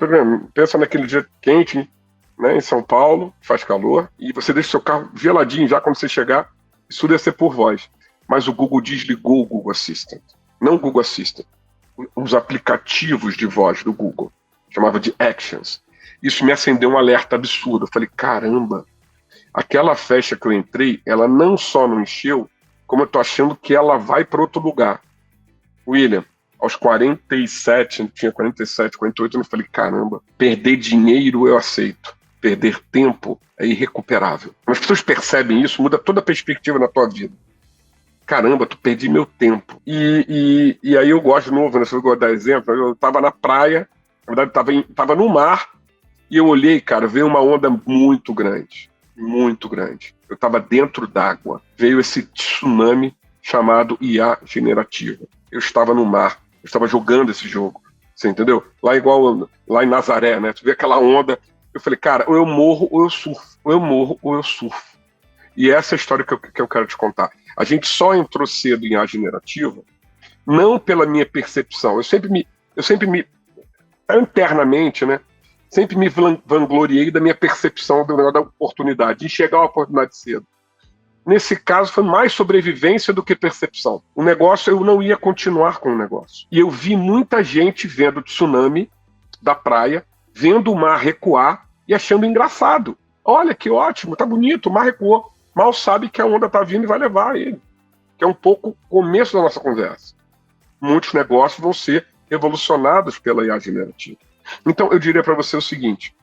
pensa naquele dia quente, né, em São Paulo, faz calor, e você deixa o seu carro geladinho já quando você chegar, isso tudo ia ser por voz. Mas o Google desligou o Google Assistant. Não o Google Assistant. Os aplicativos de voz do Google. Chamava de Actions. Isso me acendeu um alerta absurdo. Eu falei, caramba, aquela festa que eu entrei, ela não só não encheu, como eu tô achando que ela vai para outro lugar. William, aos 47, tinha 47, 48, eu falei, caramba, perder dinheiro eu aceito. Perder tempo é irrecuperável. As pessoas percebem isso, muda toda a perspectiva na tua vida. Caramba, tu perdi meu tempo. E aí eu gosto de novo, né? Se eu vou dar exemplo, eu tava na praia, na verdade tava no mar, e eu olhei, cara, veio uma onda muito grande. Muito grande. Eu tava dentro d'água. Veio esse tsunami chamado IA generativa. Eu estava no mar. Eu estava jogando esse jogo. Você entendeu? Lá em Nazaré, né? Tu vê aquela onda. Eu falei, cara, ou eu morro ou eu surfo. Ou eu morro ou eu surfo. E essa é a história que eu quero te contar. A gente só entrou cedo em IA generativa, não pela minha percepção. Eu sempre me internamente, né? Sempre me vangloriei da minha percepção da oportunidade, de enxergar uma oportunidade cedo. Nesse caso, foi mais sobrevivência do que percepção. O negócio, eu não ia continuar com o negócio. E eu vi muita gente vendo o tsunami da praia, vendo o mar recuar e achando engraçado. Olha, que ótimo, tá bonito, o mar recuou. Mal sabe que a onda tá vindo e vai levar ele. Que é um pouco o começo da nossa conversa. Muitos negócios vão ser revolucionados pela IA generativa. Então, eu diria para você o seguinte,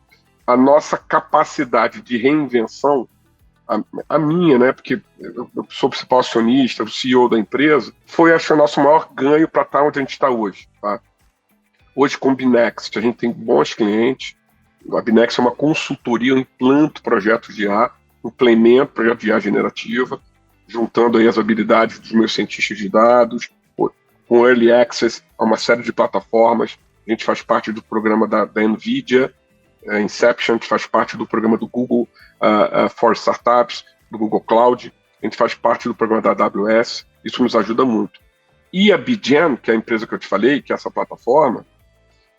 a nossa capacidade de reinvenção, a minha, né, porque eu sou o principal acionista, o CEO da empresa, foi, acho, o nosso maior ganho para estar onde a gente está hoje. Tá? Hoje, com o Binext, a gente tem bons clientes, a Binext é uma consultoria, eu implanto projetos de IA, implemento projetos de IA generativa, juntando aí as habilidades dos meus cientistas de dados, com Early Access a uma série de plataformas. A gente faz parte do programa da NVIDIA, Inception, a gente faz parte do programa do Google for Startups, do Google Cloud, a gente faz parte do programa da AWS, isso nos ajuda muito. E a BGen, que é a empresa que eu te falei, que é essa plataforma,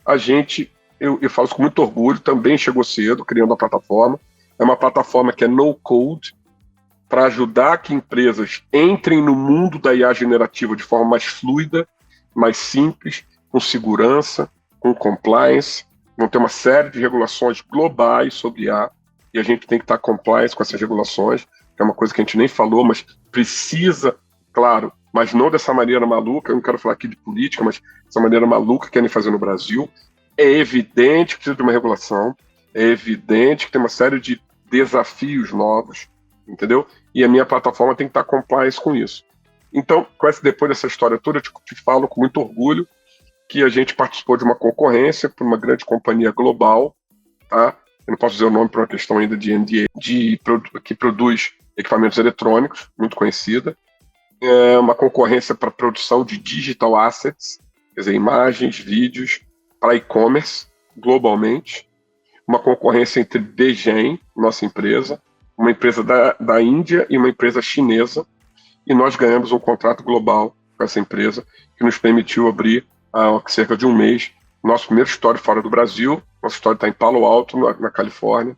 eu falo isso com muito orgulho, também chegou cedo, criando a plataforma. É uma plataforma que é no-code, para ajudar que empresas entrem no mundo da IA generativa de forma mais fluida, mais simples, com segurança, com compliance. Vão ter uma série de regulações globais sobre IA, e a gente tem que estar compliance com essas regulações, que é uma coisa que a gente nem falou, mas precisa, claro, mas não dessa maneira maluca, eu não quero falar aqui de política, mas dessa maneira maluca que querem fazer no Brasil. É evidente que precisa de uma regulação, é evidente que tem uma série de desafios novos, entendeu? E a minha plataforma tem que estar compliance com isso. Então, depois dessa história toda, eu te falo com muito orgulho que a gente participou de uma concorrência por uma grande companhia global, tá? Eu não posso dizer o nome por uma questão ainda de NDA, que produz equipamentos eletrônicos, muito conhecida. É uma concorrência para produção de digital assets, quer dizer, imagens, vídeos, para e-commerce, globalmente. uma concorrência entre DGEM, nossa empresa, uma empresa da Índia e uma empresa chinesa, e nós ganhamos um contrato global com essa empresa, que nos permitiu abrir, há cerca de um mês, nosso primeiro escritório fora do Brasil. Nosso escritório está em Palo Alto, na Califórnia,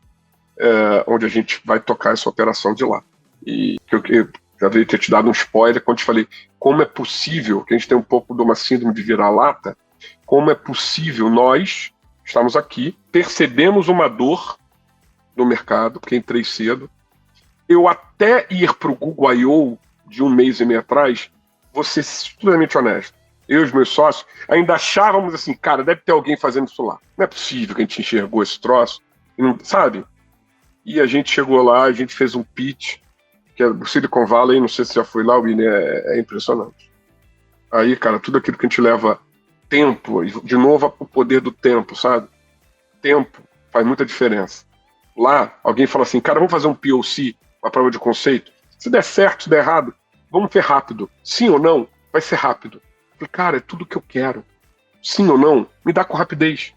onde a gente vai tocar essa operação de lá. E eu já veio ter te dado um spoiler quando te falei como é possível, que a gente tem um pouco de uma síndrome de vira-lata, como é possível nós estamos aqui, percebemos uma dor no mercado, porque entrei cedo. Eu até ir para o Google I.O. de um mês e meio atrás, vou ser extremamente honesto, eu e os meus sócios ainda achávamos assim, cara, deve ter alguém fazendo isso lá. Não é possível que a gente enxergou esse troço, sabe? E a gente chegou lá, a gente fez um pitch, que é o Silicon Valley, não sei se já foi lá, William, é impressionante. Aí, cara, tudo aquilo que a gente leva tempo, de novo o poder do tempo, sabe? Tempo faz muita diferença. Lá, alguém fala assim, cara, vamos fazer um POC, uma prova de conceito. Se der certo, se der errado, vamos ver rápido. Sim ou não, vai ser rápido. Eu falei, cara, é tudo que eu quero. Sim ou não, me dá com rapidez.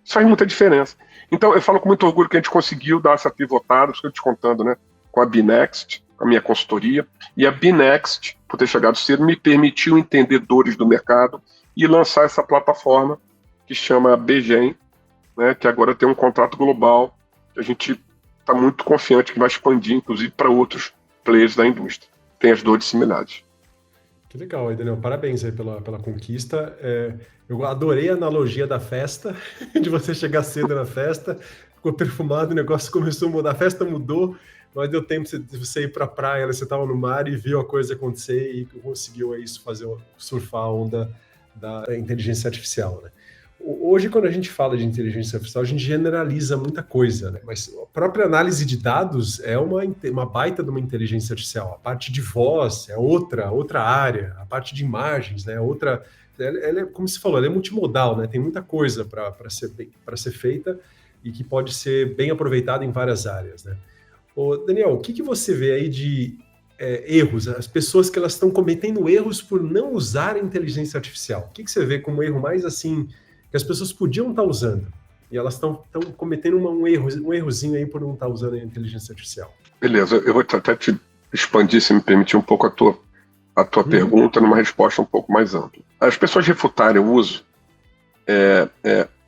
Isso faz muita diferença. Então, eu falo com muito orgulho que a gente conseguiu dar essa pivotada, isso que eu te contando, né? Com a Bnext, com a minha consultoria. E a Bnext, por ter chegado cedo, me permitiu entender dores do mercado e lançar essa plataforma que chama BGEM, né? Que agora tem um contrato global, que a gente está muito confiante que vai expandir, inclusive, para outros players da indústria. Tem as dores similares. Que legal, aí, Daniel. Parabéns aí pela conquista. Eu adorei a analogia da festa, de você chegar cedo na festa, ficou perfumado, o negócio começou a mudar, a festa mudou, mas deu tempo de você ir para a praia, você estava no mar e viu a coisa acontecer e conseguiu aí surfar a onda da inteligência artificial, né? Hoje, quando a gente fala de inteligência artificial, a gente generaliza muita coisa, né? Mas a própria análise de dados é uma baita de uma inteligência artificial. A parte de voz é outra área, a parte de imagens, né? Ela é, como você falou, ela é multimodal, né? Tem muita coisa para ser feita e que pode ser bem aproveitada em várias áreas, né? Ô, Daniel, o que você vê aí de erros? As pessoas que elas estão cometendo erros por não usar a inteligência artificial. O que você vê como erro mais assim que as pessoas podiam estar usando, e elas estão cometendo um errozinho aí por não estar usando a inteligência artificial? Beleza, eu vou até te expandir, se me permitir, um pouco a tua pergunta numa resposta um pouco mais ampla. As pessoas refutarem o uso,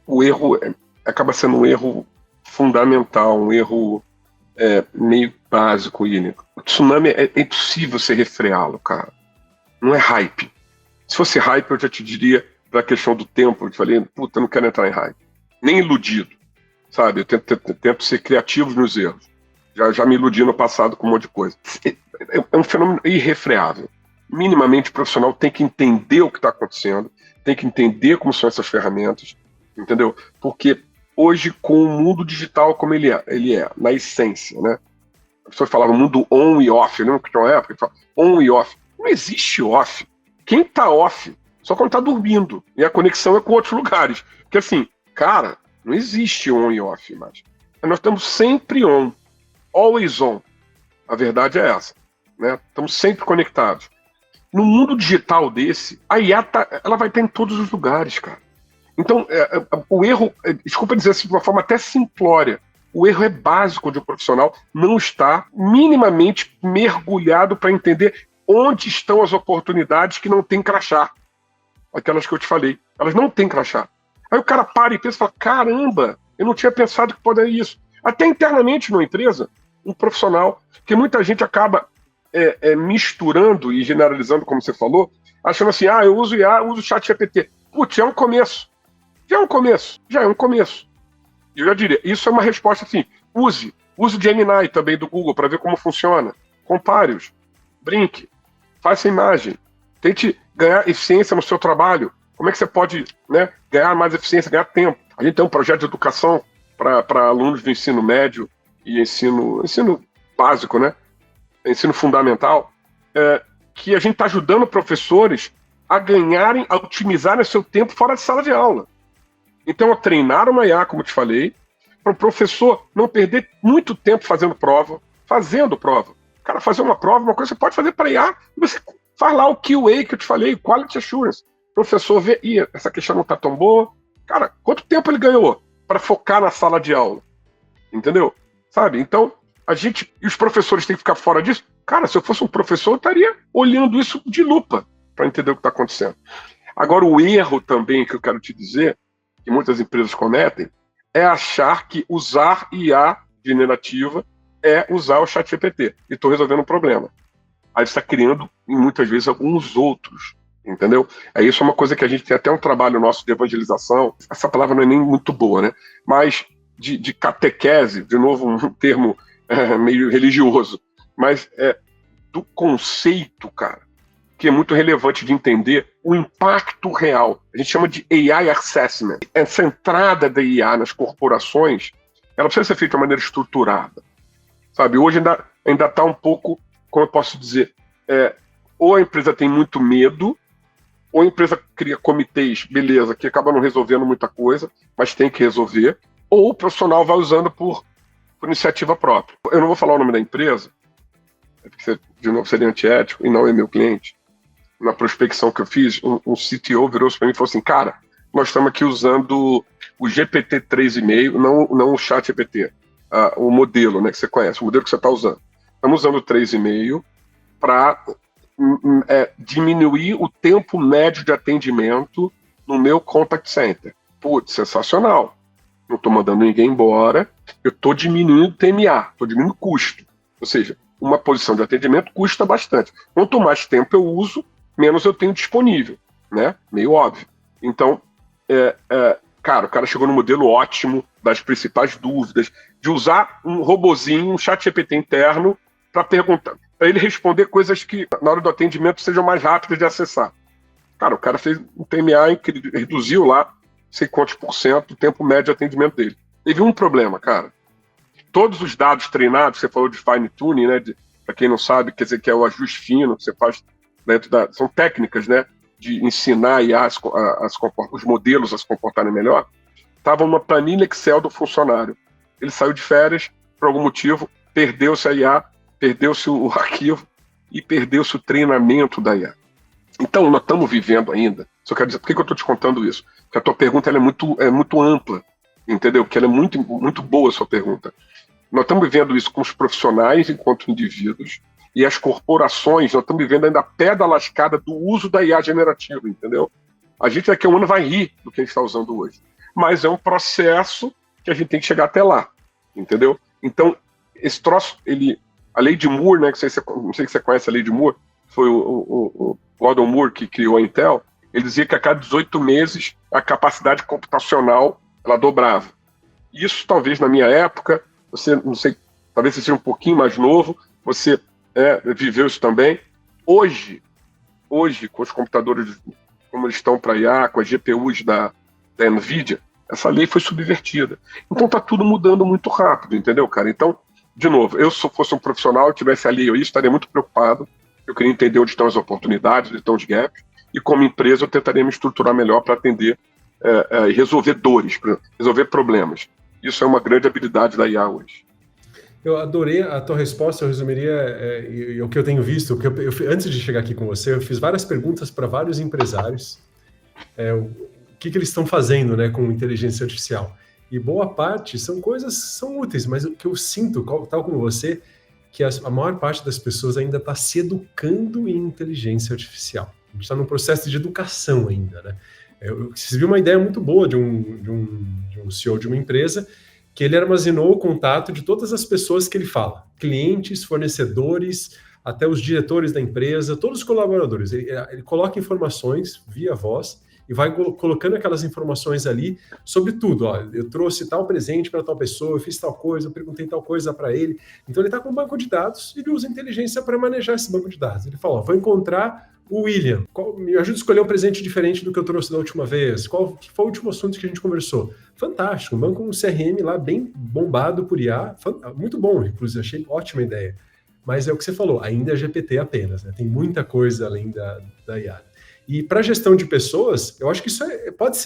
o erro acaba sendo um erro fundamental, um erro meio básico, William. O tsunami é impossível você refreá-lo, cara. Não é hype. Se fosse hype, eu já te diria, para a questão do tempo, eu te falei, puta, eu não quero entrar em hype. Nem iludido, sabe? Eu tento ser criativo nos erros. Já me iludi no passado com um monte de coisa. É um fenômeno irrefreável. Minimamente profissional tem que entender o que está acontecendo, tem que entender como são essas ferramentas, entendeu? Porque hoje, com o mundo digital como ele é, na essência, né? As pessoas falavam mundo on e off, né? Que tinha uma época que falava on e off. Não existe off. Quem está off só quando está dormindo. E a conexão é com outros lugares. Porque assim, cara, não existe on e off mais. Nós estamos sempre on. Always on. A verdade é essa. Né? Estamos sempre conectados. No mundo digital desse, a IA ela vai estar em todos os lugares, cara. Então, o erro, desculpa dizer assim de uma forma até simplória, o erro é básico de um profissional não estar minimamente mergulhado para entender onde estão as oportunidades que não tem crachá. Aquelas que eu te falei, elas não têm crachá. Aí o cara para e pensa e fala, caramba, eu não tinha pensado que poderia isso. Até internamente numa empresa, um profissional, que muita gente acaba misturando e generalizando, como você falou, achando assim, eu uso IA, eu uso o chat GPT. Putz, é um começo. Já é um começo. Eu já diria, isso é uma resposta assim, use o Gemini também do Google para ver como funciona. Compare-os, brinque, faça imagem, tente ganhar eficiência no seu trabalho. Como é que você pode, né, ganhar mais eficiência, ganhar tempo? A gente tem um projeto de educação para alunos do ensino médio e ensino básico, né? Ensino fundamental, que a gente está ajudando professores a ganharem, a otimizarem seu tempo fora de sala de aula. Então, a treinar uma IA, como eu te falei, para o professor não perder muito tempo fazendo prova. Cara, fazer uma prova, uma coisa que você pode fazer para IA, você faz lá o QA que eu te falei, Quality Assurance. O professor vê, essa questão não está tão boa. Cara, quanto tempo ele ganhou? para focar na sala de aula. Entendeu? Sabe? Então, e os professores têm que ficar fora disso. Cara, se eu fosse um professor, eu estaria olhando isso de lupa para entender o que está acontecendo. Agora, o erro também que eu quero te dizer, que muitas empresas cometem, é achar que usar IA generativa é usar o ChatGPT. E estou resolvendo um problema. Aí está criando, muitas vezes, alguns outros. Entendeu? Isso é uma coisa que a gente tem até um trabalho nosso de evangelização. Essa palavra não é nem muito boa, né? Mas de catequese, de novo um termo meio religioso, mas do conceito, cara, que é muito relevante de entender o impacto real. A gente chama de AI Assessment. Essa entrada da IA nas corporações, ela precisa ser feita de uma maneira estruturada. Sabe? Hoje ainda está um pouco, como eu posso dizer, ou a empresa tem muito medo, ou a empresa cria comitês, beleza, que acaba não resolvendo muita coisa, mas tem que resolver, ou o profissional vai usando por iniciativa própria. Eu não vou falar o nome da empresa, porque de novo seria antiético e não é meu cliente. Na prospecção que eu fiz, um CTO virou-se para mim e falou assim, cara, nós estamos aqui usando o GPT 3,5, não o ChatGPT, o modelo, né, que você conhece, o modelo que você está usando. Estamos usando o 3,5 para diminuir o tempo médio de atendimento no meu contact center. Putz, sensacional. Não estou mandando ninguém embora, eu estou diminuindo o TMA, estou diminuindo o custo. Ou seja, uma posição de atendimento custa bastante. Quanto mais tempo eu uso, menos eu tenho disponível, né? Meio óbvio. Então, cara, o cara chegou no modelo ótimo das principais dúvidas, de usar um robozinho, um chat GPT interno, para perguntar, para ele responder coisas que, na hora do atendimento, sejam mais rápidas de acessar. Cara, o cara fez um TMA em que ele reduziu lá, sei quantos por cento, o tempo médio de atendimento dele. Teve um problema, cara. Todos os dados treinados, você falou de fine tuning, né? Para quem não sabe, quer dizer que é o ajuste fino que você faz dentro são técnicas, né? De ensinar os modelos a se comportarem melhor. Estava numa planilha Excel do funcionário. Ele saiu de férias, por algum motivo, perdeu-se a IA, perdeu-se o arquivo e perdeu-se o treinamento da IA. Então, nós estamos vivendo ainda. Só quero dizer, por que eu estou te contando isso? Porque a tua pergunta ela é muito ampla, entendeu? Porque ela é muito, muito boa a sua pergunta. Nós estamos vivendo isso com os profissionais enquanto indivíduos e as corporações, nós estamos vivendo ainda a pé da lascada do uso da IA generativa, entendeu? A gente daqui a um ano vai rir do que a gente está usando hoje. Mas é um processo que a gente tem que chegar até lá, entendeu? Então, esse troço, a lei de Moore, né, não sei se você conhece a lei de Moore, foi o Gordon Moore que criou a Intel, ele dizia que a cada 18 meses a capacidade computacional ela dobrava. Isso talvez na minha época, você, não sei, talvez você seja um pouquinho mais novo, você viveu isso também. Hoje, com os computadores como eles estão para IA, com as GPUs da NVIDIA, essa lei foi subvertida. Então está tudo mudando muito rápido, entendeu, cara? Então, de novo, eu se fosse um profissional, tivesse ali eu estaria muito preocupado, eu queria entender onde estão as oportunidades, onde estão os gaps, e como empresa eu tentaria me estruturar melhor para atender e resolver dores, resolver problemas. Isso é uma grande habilidade da IA hoje. Eu adorei a tua resposta, eu resumiria o que eu tenho visto, porque antes de chegar aqui com você, eu fiz várias perguntas para vários empresários, o que eles estão fazendo, né, com inteligência artificial. E boa parte são úteis, mas o que eu sinto, tal como você, que a maior parte das pessoas ainda está se educando em inteligência artificial. A gente está num processo de educação ainda, né? Eu recebi uma ideia muito boa de um CEO de uma empresa, que ele armazenou o contato de todas as pessoas que ele fala, clientes, fornecedores, até os diretores da empresa, todos os colaboradores. Ele coloca informações via voz e vai colocando aquelas informações ali sobre tudo. Ó, eu trouxe tal presente para tal pessoa, eu fiz tal coisa, eu perguntei tal coisa para ele. Então ele está com um banco de dados e ele usa inteligência para manejar esse banco de dados. Ele fala, ó, vou encontrar o William, me ajuda a escolher um presente diferente do que eu trouxe da última vez. Qual foi o último assunto que a gente conversou? Fantástico, um banco com um CRM lá bem bombado por IA, muito bom, inclusive, achei ótima ideia. Mas é o que você falou, ainda é GPT apenas, né? Tem muita coisa além da IA. E para gestão de pessoas, eu acho que isso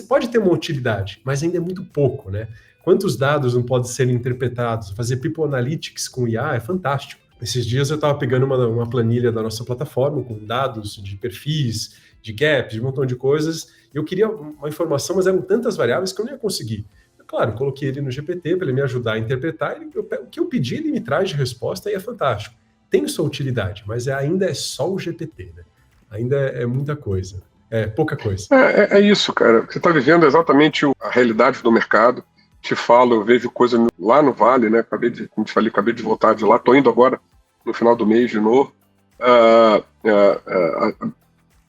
pode ter uma utilidade, mas ainda é muito pouco, né? Quantos dados não podem ser interpretados? Fazer People Analytics com IA é fantástico. Esses dias eu estava pegando uma planilha da nossa plataforma com dados de perfis, de gaps, de um montão de coisas. Eu queria uma informação, mas eram tantas variáveis que eu não ia conseguir. Claro, coloquei ele no GPT para ele me ajudar a interpretar, o que eu pedi ele me traz de resposta e é fantástico. Tem sua utilidade, mas ainda é só o GPT, né? Ainda é muita coisa, é pouca coisa. É isso, cara. Você está vivendo exatamente a realidade do mercado. Te falo, eu vejo coisa lá no Vale, né? Como te falei, acabei de voltar de lá, estou indo agora no final do mês de novo.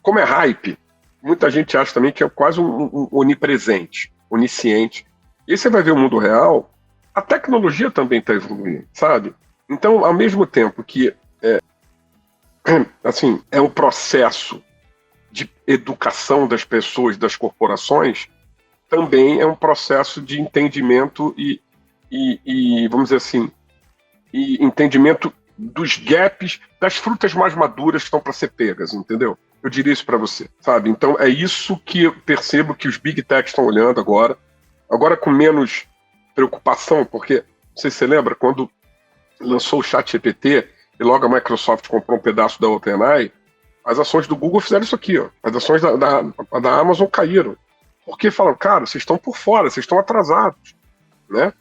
Como é hype, muita gente acha também que é quase um onipresente, onisciente. E aí você vai ver o mundo real, a tecnologia também está evoluindo, sabe? Então, ao mesmo tempo que é um processo de educação das pessoas, das corporações, também é um processo de entendimento e vamos dizer assim, e entendimento dos gaps, das frutas mais maduras que estão para ser pegas, entendeu? Eu diria isso para você, sabe? Então é isso que eu percebo que os Big Techs estão olhando agora com menos preocupação, porque, não sei se você lembra, quando lançou o ChatGPT e logo a Microsoft comprou um pedaço da OpenAI, as ações do Google fizeram isso aqui, ó. As ações da Amazon caíram. Porque falaram, cara, vocês estão por fora, vocês estão atrasados, né?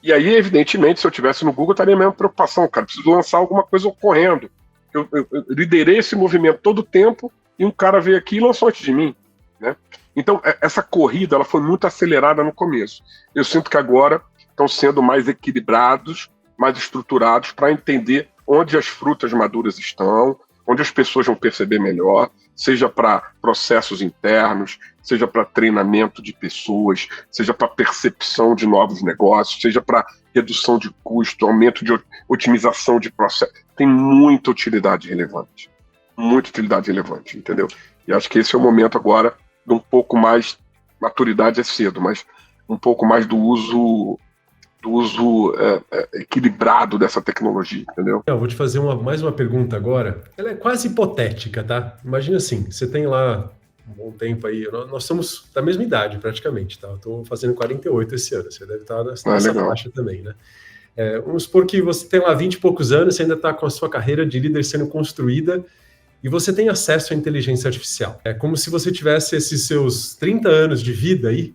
E aí, evidentemente, se eu estivesse no Google, eu estaria a mesma preocupação, cara, preciso lançar alguma coisa ocorrendo. Eu liderei esse movimento todo o tempo e um cara veio aqui e lançou antes de mim, né? Então, essa corrida ela foi muito acelerada no começo. Eu sinto que agora estão sendo mais equilibrados, mais estruturados para entender onde as frutas maduras estão, onde as pessoas vão perceber melhor, seja para processos internos, seja para treinamento de pessoas, seja para percepção de novos negócios, seja para redução de custo, aumento de otimização de processo. Tem muita utilidade relevante, entendeu? E acho que esse é o momento agora de um pouco mais, maturidade é cedo, mas um pouco mais do uso equilibrado dessa tecnologia, entendeu? Eu vou te fazer mais uma pergunta agora. Ela é quase hipotética, tá? Imagina assim, você tem lá um bom tempo aí, nós somos da mesma idade praticamente, tá? Eu tô fazendo 48 esse ano, você deve estar nessa faixa também, né? Vamos supor que você tem lá 20 e poucos anos, você ainda está com a sua carreira de líder sendo construída e você tem acesso à inteligência artificial. É como se você tivesse esses seus 30 anos de vida aí,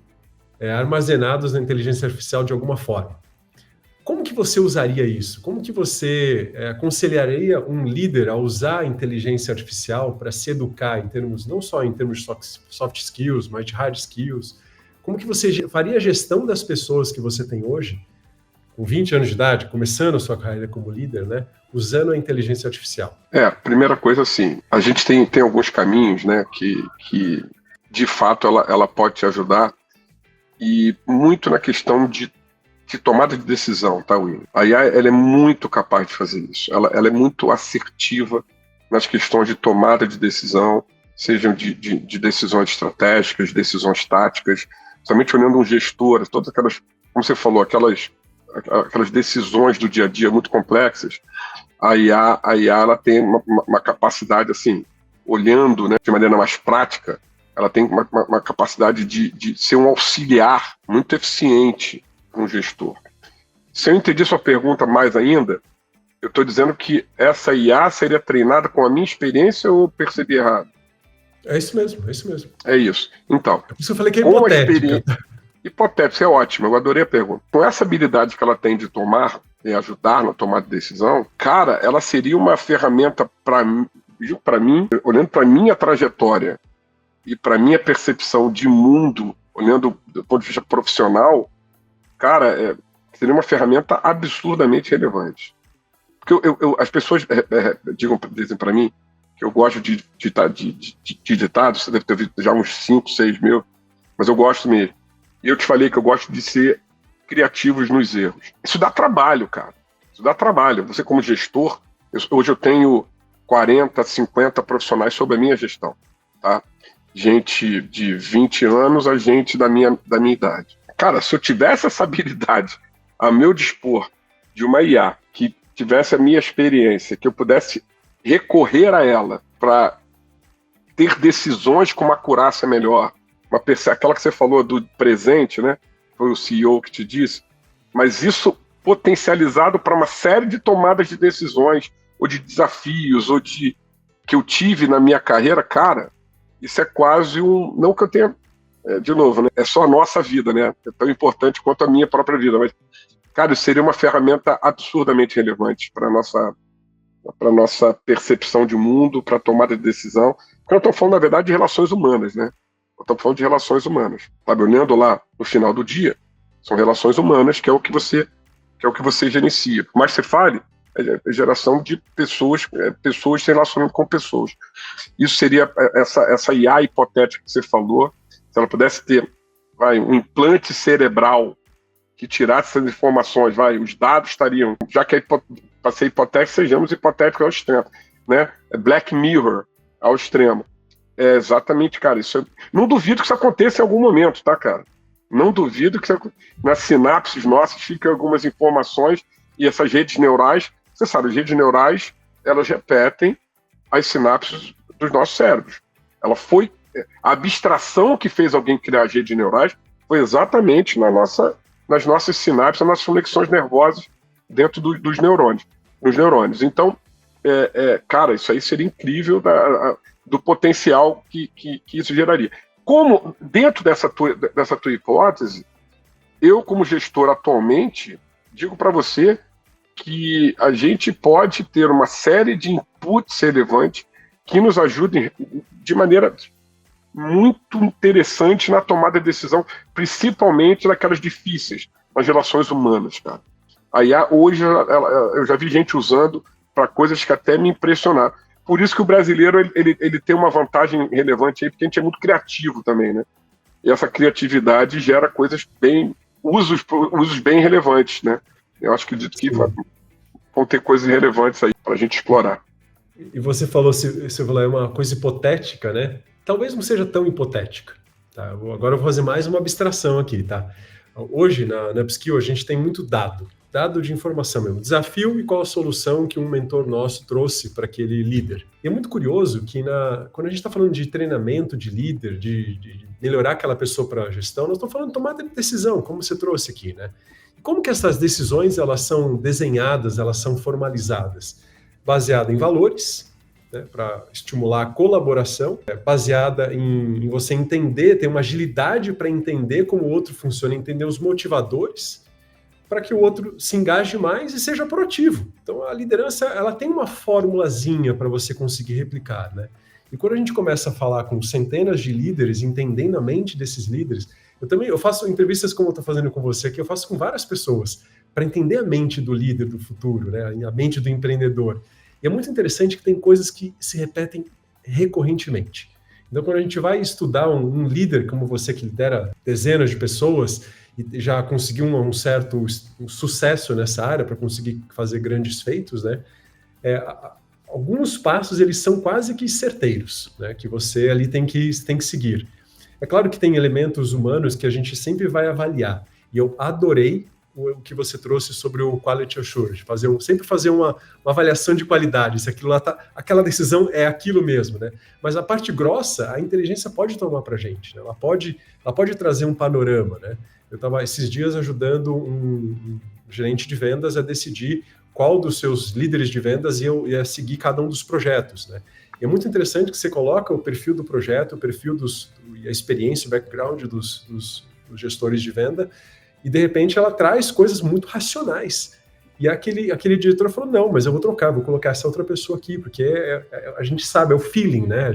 armazenados na inteligência artificial de alguma forma. Como que você usaria isso? Como que você aconselharia um líder a usar a inteligência artificial para se educar não só em termos de soft skills, mas de hard skills? Como que você faria a gestão das pessoas que você tem hoje, com 20 anos de idade, começando a sua carreira como líder, né, usando a inteligência artificial? Primeira coisa, assim, a gente tem alguns caminhos, né, que de fato ela pode te ajudar, e muito na questão de tomada de decisão, tá, Will? A IA, ela é muito capaz de fazer isso. Ela é muito assertiva nas questões de tomada de decisão, sejam de decisões estratégicas, decisões táticas, somente olhando um gestor, todas aquelas, como você falou, aquelas decisões do dia a dia muito complexas. A IA ela tem uma capacidade, assim, olhando, né, de maneira mais prática, ela tem uma capacidade de ser um auxiliar muito eficiente para um gestor. Se eu entendi sua pergunta mais ainda, eu estou dizendo que essa IA seria treinada com a minha experiência ou eu percebi errado? É isso mesmo. É isso. Então, por isso eu falei que é hipotética. Hipotética, é ótimo, eu adorei a pergunta. Com essa habilidade que ela tem de tomar e ajudar na tomada de decisão, cara, ela seria uma ferramenta para mim, olhando para a minha trajetória e para a minha percepção de mundo, olhando do ponto de vista profissional, cara, seria uma ferramenta absurdamente relevante. Porque as pessoas dizem para mim que eu gosto de ditados, você deve ter visto já uns 5, 6 mil, mas eu gosto mesmo. E eu te falei que eu gosto de ser criativos nos erros. Isso dá trabalho, cara. Isso dá trabalho. Você, como gestor, hoje eu tenho 40, 50 profissionais sob a minha gestão, tá? Gente de 20 anos a gente da minha idade. Cara, se eu tivesse essa habilidade a meu dispor de uma IA que tivesse a minha experiência, que eu pudesse recorrer a ela para ter decisões com uma acurácia melhor, aquela que você falou do presente, né? Foi o CEO que te disse, mas isso potencializado para uma série de tomadas de decisões, ou de desafios, que eu tive na minha carreira, cara, isso é quase não que eu tenha de novo, né? É só a nossa vida, né? É tão importante quanto a minha própria vida. Mas, cara, isso seria uma ferramenta absurdamente relevante para a nossa percepção de mundo, para a tomada de decisão. Porque eu estou falando, na verdade, de relações humanas, né? Eu estou falando de relações humanas. Sabe, olhando lá no final do dia, são relações humanas, que é o que você gerencia. Por mais que você fale, é geração de pessoas se relacionando com pessoas. Isso seria essa IA hipotética que você falou, se ela pudesse ter um implante cerebral que tirasse essas informações, os dados estariam, já que para ser hipotético, sejamos hipotéticos ao extremo, né? Black Mirror ao extremo. Exatamente, cara, não duvido que isso aconteça em algum momento, tá, cara? Não duvido que nas sinapses nossas fiquem algumas informações e essas redes neurais, você sabe, as redes neurais, elas repetem as sinapses dos nossos cérebros. A abstração que fez alguém criar as redes neurais foi exatamente nas nossas sinapses, nas nossas conexões nervosas dentro dos neurônios. Então, cara, isso aí seria incrível do potencial que isso geraria. Como, dentro dessa tua hipótese, eu, como gestor atualmente, digo para você que a gente pode ter uma série de inputs relevantes que nos ajudem de maneira muito interessante na tomada de decisão, principalmente naquelas difíceis, nas relações humanas, cara. A IA, hoje, eu já vi gente usando para coisas que até me impressionaram. Por isso que o brasileiro ele tem uma vantagem relevante aí, porque a gente é muito criativo também, né? E essa criatividade gera usos bem relevantes, né? Eu acho que vão ter coisas relevantes aí para a gente explorar. E você falou, Silvio, é uma coisa hipotética, né? Talvez não seja tão hipotética. Tá? Agora eu vou fazer mais uma abstração aqui, tá? Hoje, na Upskill, a gente tem muito dado de informação mesmo, desafio e qual a solução que um mentor nosso trouxe para aquele líder. E é muito curioso que quando a gente está falando de treinamento de líder, de melhorar aquela pessoa para a gestão, nós estamos falando de tomada de decisão, como você trouxe aqui, né? E como que essas decisões, elas são desenhadas, elas são formalizadas? Baseada em valores, né, para estimular a colaboração, baseada em você entender, ter uma agilidade para entender como o outro funciona, entender os motivadores, para que o outro se engaje mais e seja proativo. Então, a liderança, ela tem uma formulazinha para você conseguir replicar, né? E quando a gente começa a falar com centenas de líderes, entendendo a mente desses líderes, eu faço entrevistas como eu estou fazendo com você aqui, eu faço com várias pessoas, para entender a mente do líder do futuro, né? A mente do empreendedor. E é muito interessante que tem coisas que se repetem recorrentemente. Então, quando a gente vai estudar um líder como você, que lidera dezenas de pessoas, e já conseguiu um certo sucesso nessa área para conseguir fazer grandes feitos, né? Alguns passos, eles são quase que certeiros, né? Que você ali tem que seguir. É claro que tem elementos humanos que a gente sempre vai avaliar, e eu adorei o que você trouxe sobre o Quality Assurance, sempre fazer uma avaliação de qualidade, se aquilo lá aquela decisão é aquilo mesmo, né? Mas a parte grossa, a inteligência pode tomar para a gente, né? Ela pode trazer um panorama, né? Eu estava esses dias ajudando um gerente de vendas a decidir qual dos seus líderes de vendas ia seguir cada um dos projetos, né? E é muito interessante que você coloca o perfil do projeto, o perfil e a experiência, o background dos gestores de venda, e de repente ela traz coisas muito racionais. E aquele diretor falou, não, mas eu vou trocar, vou colocar essa outra pessoa aqui, porque a gente sabe, é o feeling, né?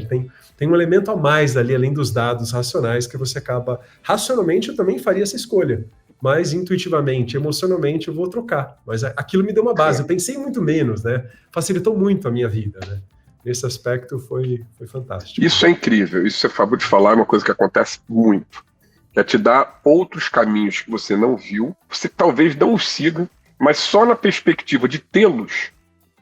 Tem um elemento a mais ali, além dos dados racionais, que você acaba... Racionalmente eu também faria essa escolha, mas intuitivamente, emocionalmente eu vou trocar. Mas aquilo me deu uma base, eu pensei muito menos, né? Facilitou muito a minha vida, né? Nesse aspecto foi fantástico. Isso é incrível, isso que você acabou de falar é uma coisa que acontece muito. É te dar outros caminhos que você não viu, você talvez não os siga, mas só na perspectiva de tê-los,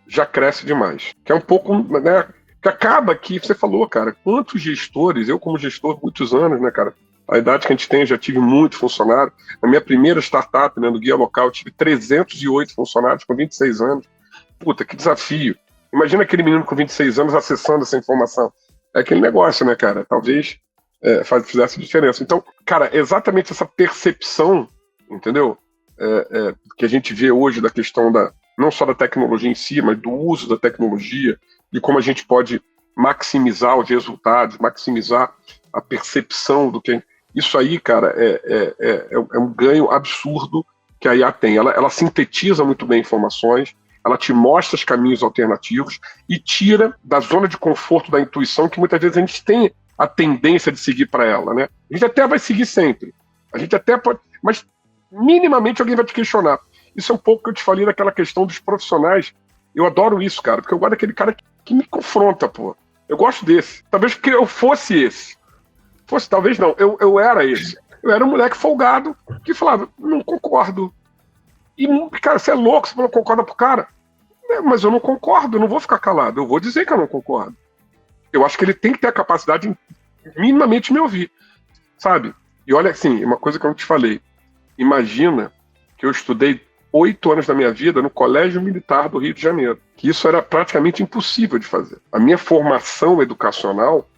já cresce demais. Que é um pouco, né, que acaba que você falou, cara, quantos gestores, eu como gestor, muitos anos, né, cara, a idade que a gente tem, eu já tive muito funcionário. Na minha primeira startup, né, no Guia Local, eu tive 308 funcionários com 26 anos. Puta, que desafio. Imagina aquele menino com 26 anos acessando essa informação. É aquele negócio, né, cara, talvez... fizesse diferença. Então, cara, exatamente essa percepção, entendeu? Que a gente vê hoje da questão não só da tecnologia em si, mas do uso da tecnologia, de como a gente pode maximizar os resultados, maximizar a percepção do que Isso aí, cara, é um ganho absurdo que a IA tem. Ela sintetiza muito bem informações, ela te mostra os caminhos alternativos e tira da zona de conforto da intuição que muitas vezes a gente tem a tendência de seguir para ela, né? A gente até vai seguir sempre. A gente até pode, mas minimamente alguém vai te questionar. Isso é um pouco que eu te falei daquela questão dos profissionais. Eu adoro isso, cara, porque eu gosto daquele cara que me confronta, pô. Eu gosto desse. Talvez porque eu fosse esse. Talvez não. Eu era esse. Eu era um moleque folgado que falava, não concordo. E, cara, você é louco, você não concorda pro cara. Mas eu não concordo, eu não vou ficar calado. Eu vou dizer que eu não concordo. Eu acho que ele tem que ter a capacidade de minimamente me ouvir, sabe? E olha, assim, uma coisa que eu não te falei. Imagina que eu estudei 8 anos da minha vida no Colégio Militar do Rio de Janeiro, que isso era praticamente impossível de fazer. A minha formação educacional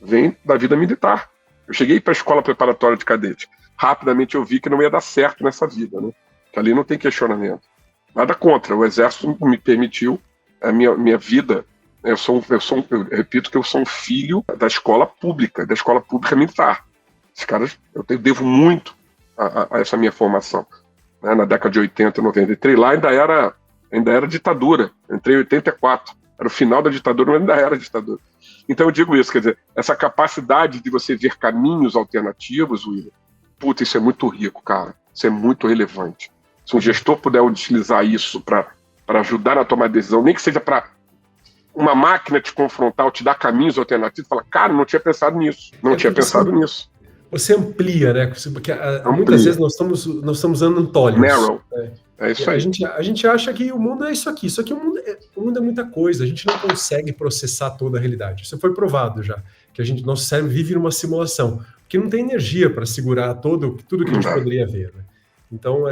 vem da vida militar. Eu cheguei para a escola preparatória de cadete. Rapidamente eu vi que não ia dar certo nessa vida, né? Que ali não tem questionamento. Nada contra, o Exército me permitiu a minha vida. Eu repito que eu sou um filho da escola pública militar. Esses caras, eu devo muito a essa minha formação. Né? Na década de 80, 93, lá ainda era ditadura. Entrei em 84. Era o final da ditadura, mas ainda era ditadura. Então eu digo isso, quer dizer, essa capacidade de você ver caminhos alternativos, William, puta, isso é muito rico, cara. Isso é muito relevante. Se um gestor puder utilizar isso para ajudar na tomada de decisão, nem que seja para uma máquina te confrontar ou te dar caminhos alternativos, fala, cara, não tinha pensado nisso. Não tinha pensado nisso. Você amplia, né? Porque muitas vezes nós estamos antônimos. Narrow. É isso aí. A gente acha que o mundo é isso aqui. Isso aqui o mundo é muita coisa. A gente não consegue processar toda a realidade. Isso foi provado já. Que nosso cérebro vive numa simulação. Porque não tem energia para segurar tudo que a gente poderia ver. Né? Então,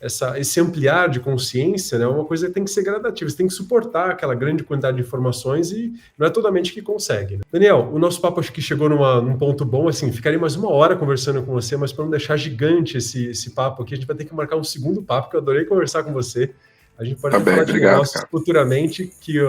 esse ampliar de consciência, né, é uma coisa que tem que ser gradativa. Você tem que suportar aquela grande quantidade de informações e não é toda mente que consegue. Né? Daniel, o nosso papo acho que chegou num ponto bom. Assim, ficaria mais 1 hora conversando com você, mas para não deixar gigante esse papo aqui, a gente vai ter que marcar um segundo papo, que eu adorei conversar com você. A gente pode falar de negócios futuramente, que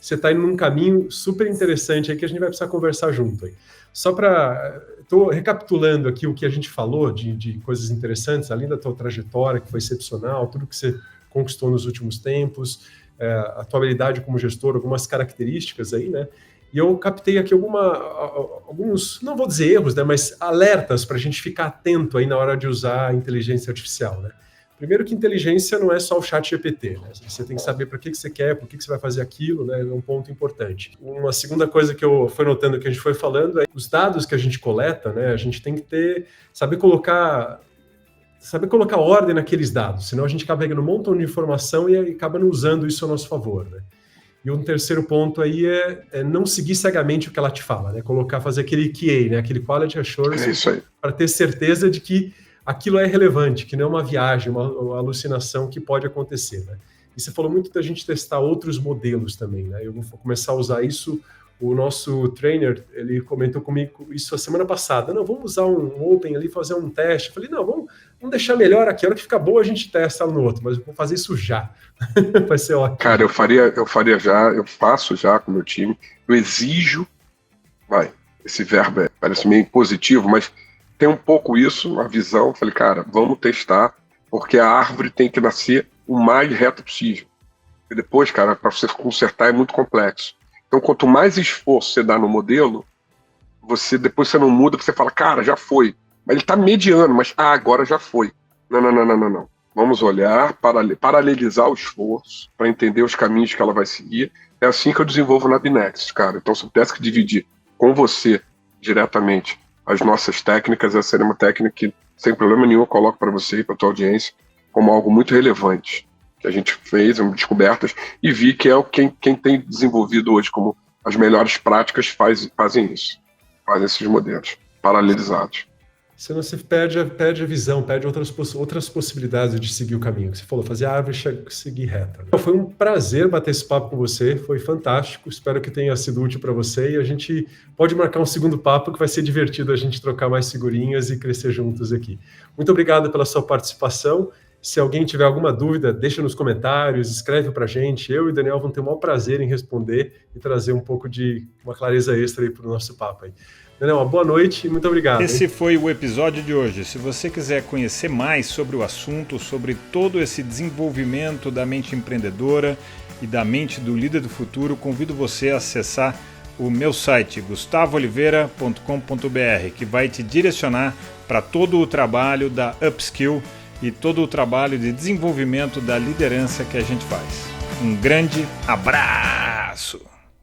você está indo num caminho super interessante aí que a gente vai precisar conversar junto. Aí. Só para... Estou recapitulando aqui o que a gente falou de coisas interessantes, além da tua trajetória, que foi excepcional, tudo que você conquistou nos últimos tempos, a tua habilidade como gestor, algumas características aí, né? E eu captei aqui alguns, não vou dizer erros, né, mas alertas para a gente ficar atento aí na hora de usar a inteligência artificial, né? Primeiro que inteligência não é só o chat GPT, né? Você tem que saber para que você quer, por que você vai fazer aquilo, né? É um ponto importante. Uma segunda coisa que eu fui notando que a gente foi falando é os dados que a gente coleta, né? A gente tem que saber colocar ordem naqueles dados, senão a gente acaba pegando um montão de informação e acaba não usando isso a nosso favor, né? E um terceiro ponto aí é não seguir cegamente o que ela te fala, né? Fazer aquele QA, né? Aquele Quality Assurance, para ter certeza de que aquilo é relevante, que não é uma viagem, uma alucinação que pode acontecer, né? E você falou muito da gente testar outros modelos também, né? Eu vou começar a usar isso. O nosso trainer, ele comentou comigo isso a semana passada. Não, vamos usar um Open ali, fazer um teste. Eu falei, não, vamos deixar melhor aqui. A hora que ficar boa, a gente testa no outro, mas eu vou fazer isso já. Vai ser ótimo. Cara, eu faria já, eu faço já com o meu time. Eu exijo, esse verbo parece meio positivo, mas tem um pouco isso, a visão. Falei, cara, vamos testar, porque a árvore tem que nascer o mais reto possível. E depois, cara, para você consertar é muito complexo. Então, quanto mais esforço você dá no modelo, depois você não muda, você fala, cara, já foi. Mas ele está mediano, mas agora já foi. Não. Vamos olhar, paralelizar o esforço, para entender os caminhos que ela vai seguir. É assim que eu desenvolvo na Binext, cara. Então, se eu tivesse que dividir com você diretamente as nossas técnicas, essa seria uma técnica que, sem problema nenhum, eu coloco para você e para a tua audiência como algo muito relevante, que a gente fez, descobertas, e vi que é quem tem desenvolvido hoje como as melhores práticas fazem isso, fazem esses modelos paralelizados. Senão você perde a visão, perde outras possibilidades de seguir o caminho. Você falou, fazer a árvore seguir reta. Foi um prazer bater esse papo com você, foi fantástico, espero que tenha sido útil para você e a gente pode marcar um segundo papo que vai ser divertido a gente trocar mais figurinhas e crescer juntos aqui. Muito obrigado pela sua participação. Se alguém tiver alguma dúvida, deixa nos comentários, escreve para a gente. Eu e o Daniel vamos ter o maior prazer em responder e trazer um pouco de uma clareza extra aí para o nosso papo aí. Daniel, uma boa noite e muito obrigado. Esse foi o episódio de hoje. Se você quiser conhecer mais sobre o assunto, sobre todo esse desenvolvimento da mente empreendedora e da mente do líder do futuro, convido você a acessar o meu site, gustavooliveira.com.br, que vai te direcionar para todo o trabalho da Upskill e todo o trabalho de desenvolvimento da liderança que a gente faz. Um grande abraço!